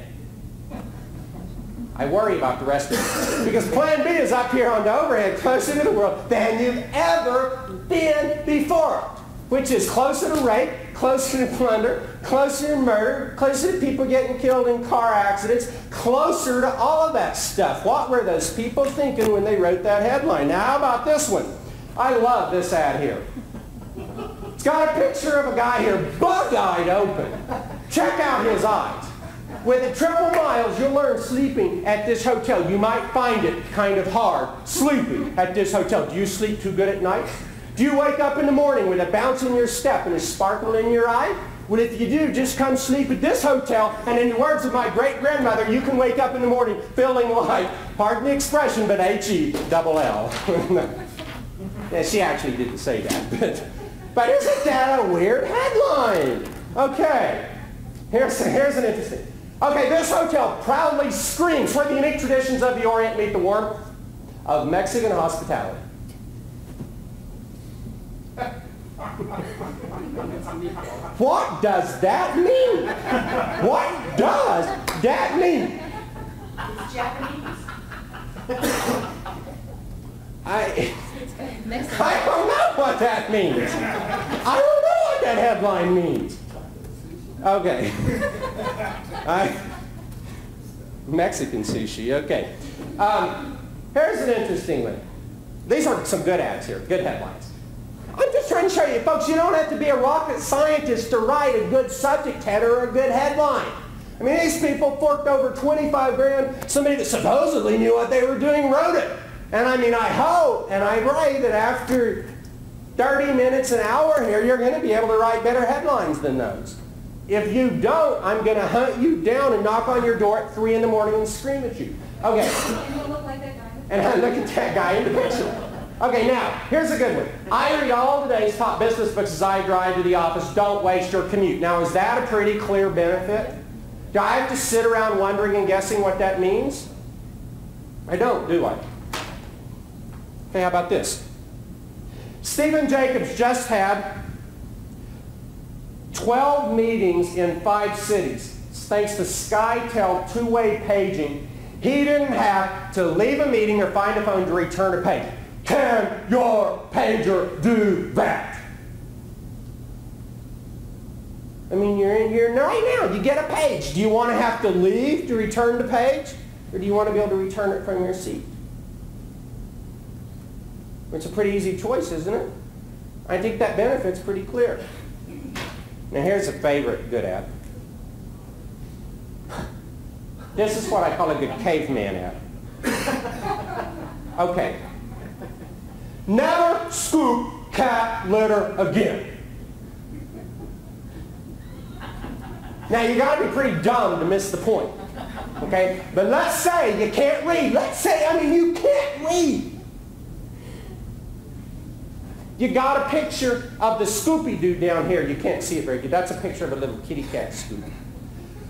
I worry about the rest of it. Because plan B is up here on the overhead, closer to the world than you've ever been before. Which is closer to rape, closer to plunder, closer to murder, closer to people getting killed in car accidents, closer to all of that stuff. What were those people thinking when they wrote that headline? Now, how about this one? I love this ad here. It's got a picture of a guy here, bug-eyed open. Check out his eyes. With a triple miles, you'll learn sleeping at this hotel. You might find it kind of hard, sleeping at this hotel. Do you sleep too good at night? Do you wake up in the morning with a bounce in your step and a sparkle in your eye? Well, if you do, just come sleep at this hotel, and in the words of my great-grandmother, you can wake up in the morning feeling like, pardon the expression, but H-E-double-L. Yeah, she actually didn't say that, but isn't that a weird headline? Okay, here's an interesting. Okay, this hotel proudly screams where the unique traditions of the Orient meet the warmth of Mexican hospitality. What does that mean? What does that mean? It's Japanese. I don't know what that means. I don't know what that headline means. Okay. Mexican sushi, okay. Here's an interesting one. These are some good ads here, good headlines. I'm just trying to show you, folks, you don't have to be a rocket scientist to write a good subject header or a good headline. I mean, these people forked over 25 grand. Somebody that supposedly knew what they were doing wrote it. And I mean, I hope and I pray that after 30 minutes, an hour here, you're going to be able to write better headlines than those. If you don't, I'm going to hunt you down and knock on your door at 3 in the morning and scream at you. Okay. And you look like that guy. And I look at that guy in the picture. Okay, now, here's a good one. I read all today's top business books as I drive to the office. Don't waste your commute. Now, is that a pretty clear benefit? Do I have to sit around wondering and guessing what that means? I don't, do I? Okay, how about this? Stephen Jacobs just had 12 meetings in 5 cities. Thanks to SkyTel two-way paging, he didn't have to leave a meeting or find a phone to return a page. Can your pager do that? I mean, you're in here right now. You get a page. Do you want to have to leave to return the page? Or do you want to be able to return it from your seat? It's a pretty easy choice, isn't it? I think that benefit's pretty clear. Now here's a favorite good ad. This is what I call a good caveman ad. Okay. Never scoop cat litter again. Now you got to be pretty dumb to miss the point. Okay? But let's say you can't read. Let's say, you can't read. You got a picture of the Scoopy dude down here. You can't see it very good. That's a picture of a little kitty cat Scoopy.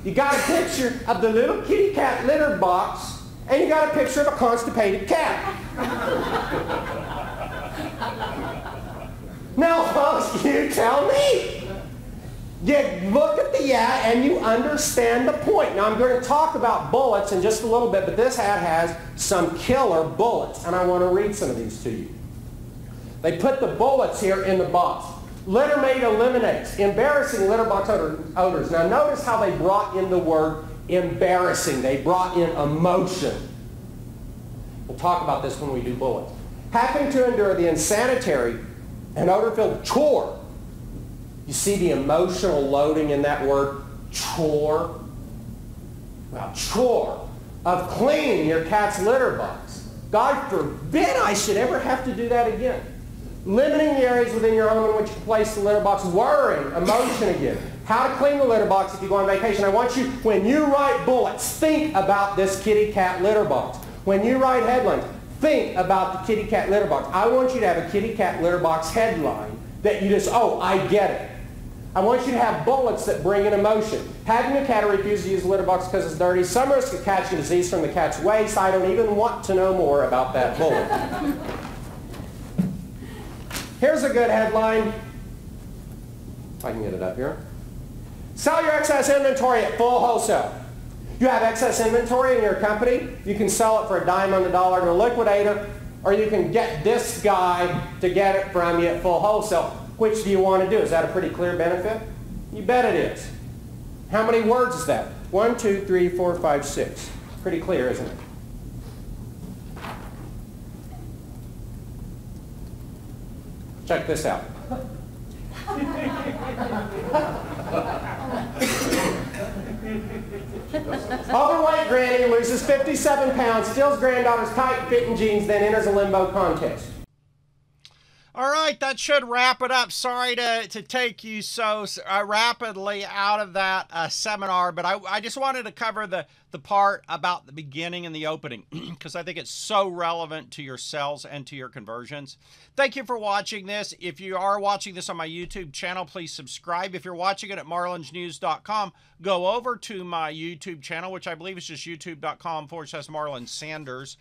You got a picture of the little kitty cat litter box, and you got a picture of a constipated cat. Now, folks, you tell me. You look at the ad and you understand the point. Now, I'm going to talk about bullets in just a little bit, but this ad has some killer bullets, and I want to read some of these to you. They put the bullets here in the box. Litter Mate eliminates embarrassing litter box odors. Now notice how they brought in the word embarrassing. They brought in emotion. We'll talk about this when we do bullets. Having to endure the insanitary and odor-filled chore. You see the emotional loading in that word, chore? Well, chore of cleaning your cat's litter box. God forbid I should ever have to do that again. Limiting the areas within your home in which you place the litter box. Worrying, emotion again. How to clean the litter box if you go on vacation. I want you, when you write bullets, think about this kitty cat litter box. When you write headlines, think about the kitty cat litter box. I want you to have a kitty cat litter box headline that you just, oh, I get it. I want you to have bullets that bring in emotion. Having a cat who refuses to use the litter box because it's dirty. Some risk of catching disease from the cat's waste. I don't even want to know more about that bullet. Here's a good headline. If I can get it up here. Sell your excess inventory at full wholesale. You have excess inventory in your company. You can sell it for a dime on the dollar to a liquidator, or you can get this guy to get it from you at full wholesale. Which do you want to do? Is that a pretty clear benefit? You bet it is. How many words is that? 1, 2, 3, 4, 5, 6. Pretty clear, isn't it? Check this out. Overweight granny loses 57 pounds, steals granddaughter's tight-fitting jeans, then enters a limbo contest. All right, that should wrap it up. Sorry to take you so rapidly out of that seminar, but I just wanted to cover the part about the beginning and the opening because I think it's so relevant to your sales and to your conversions. Thank you for watching this. If you are watching this on my YouTube channel, please subscribe. If you're watching it at marlonsnews.com, go over to my YouTube channel, which I believe is just youtube.com/Marlon Sanders.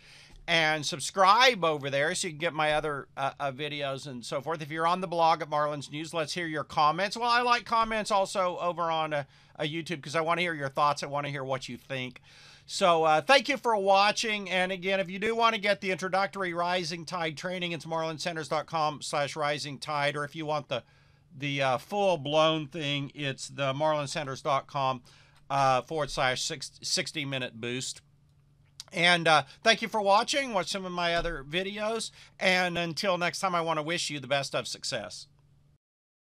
And subscribe over there so you can get my other videos and so forth. If you're on the blog at Marlon's News, let's hear your comments. Well, I like comments also over on YouTube because I want to hear your thoughts. I want to hear what you think. So thank you for watching. And again, if you do want to get the introductory Rising Tide training, it's marlonsanders.com/Rising Tide. Or if you want the full-blown thing, it's the marlonsanders.com /60-minute boost. And thank you for watching. Watch some of my other videos. And until next time, I want to wish you the best of success.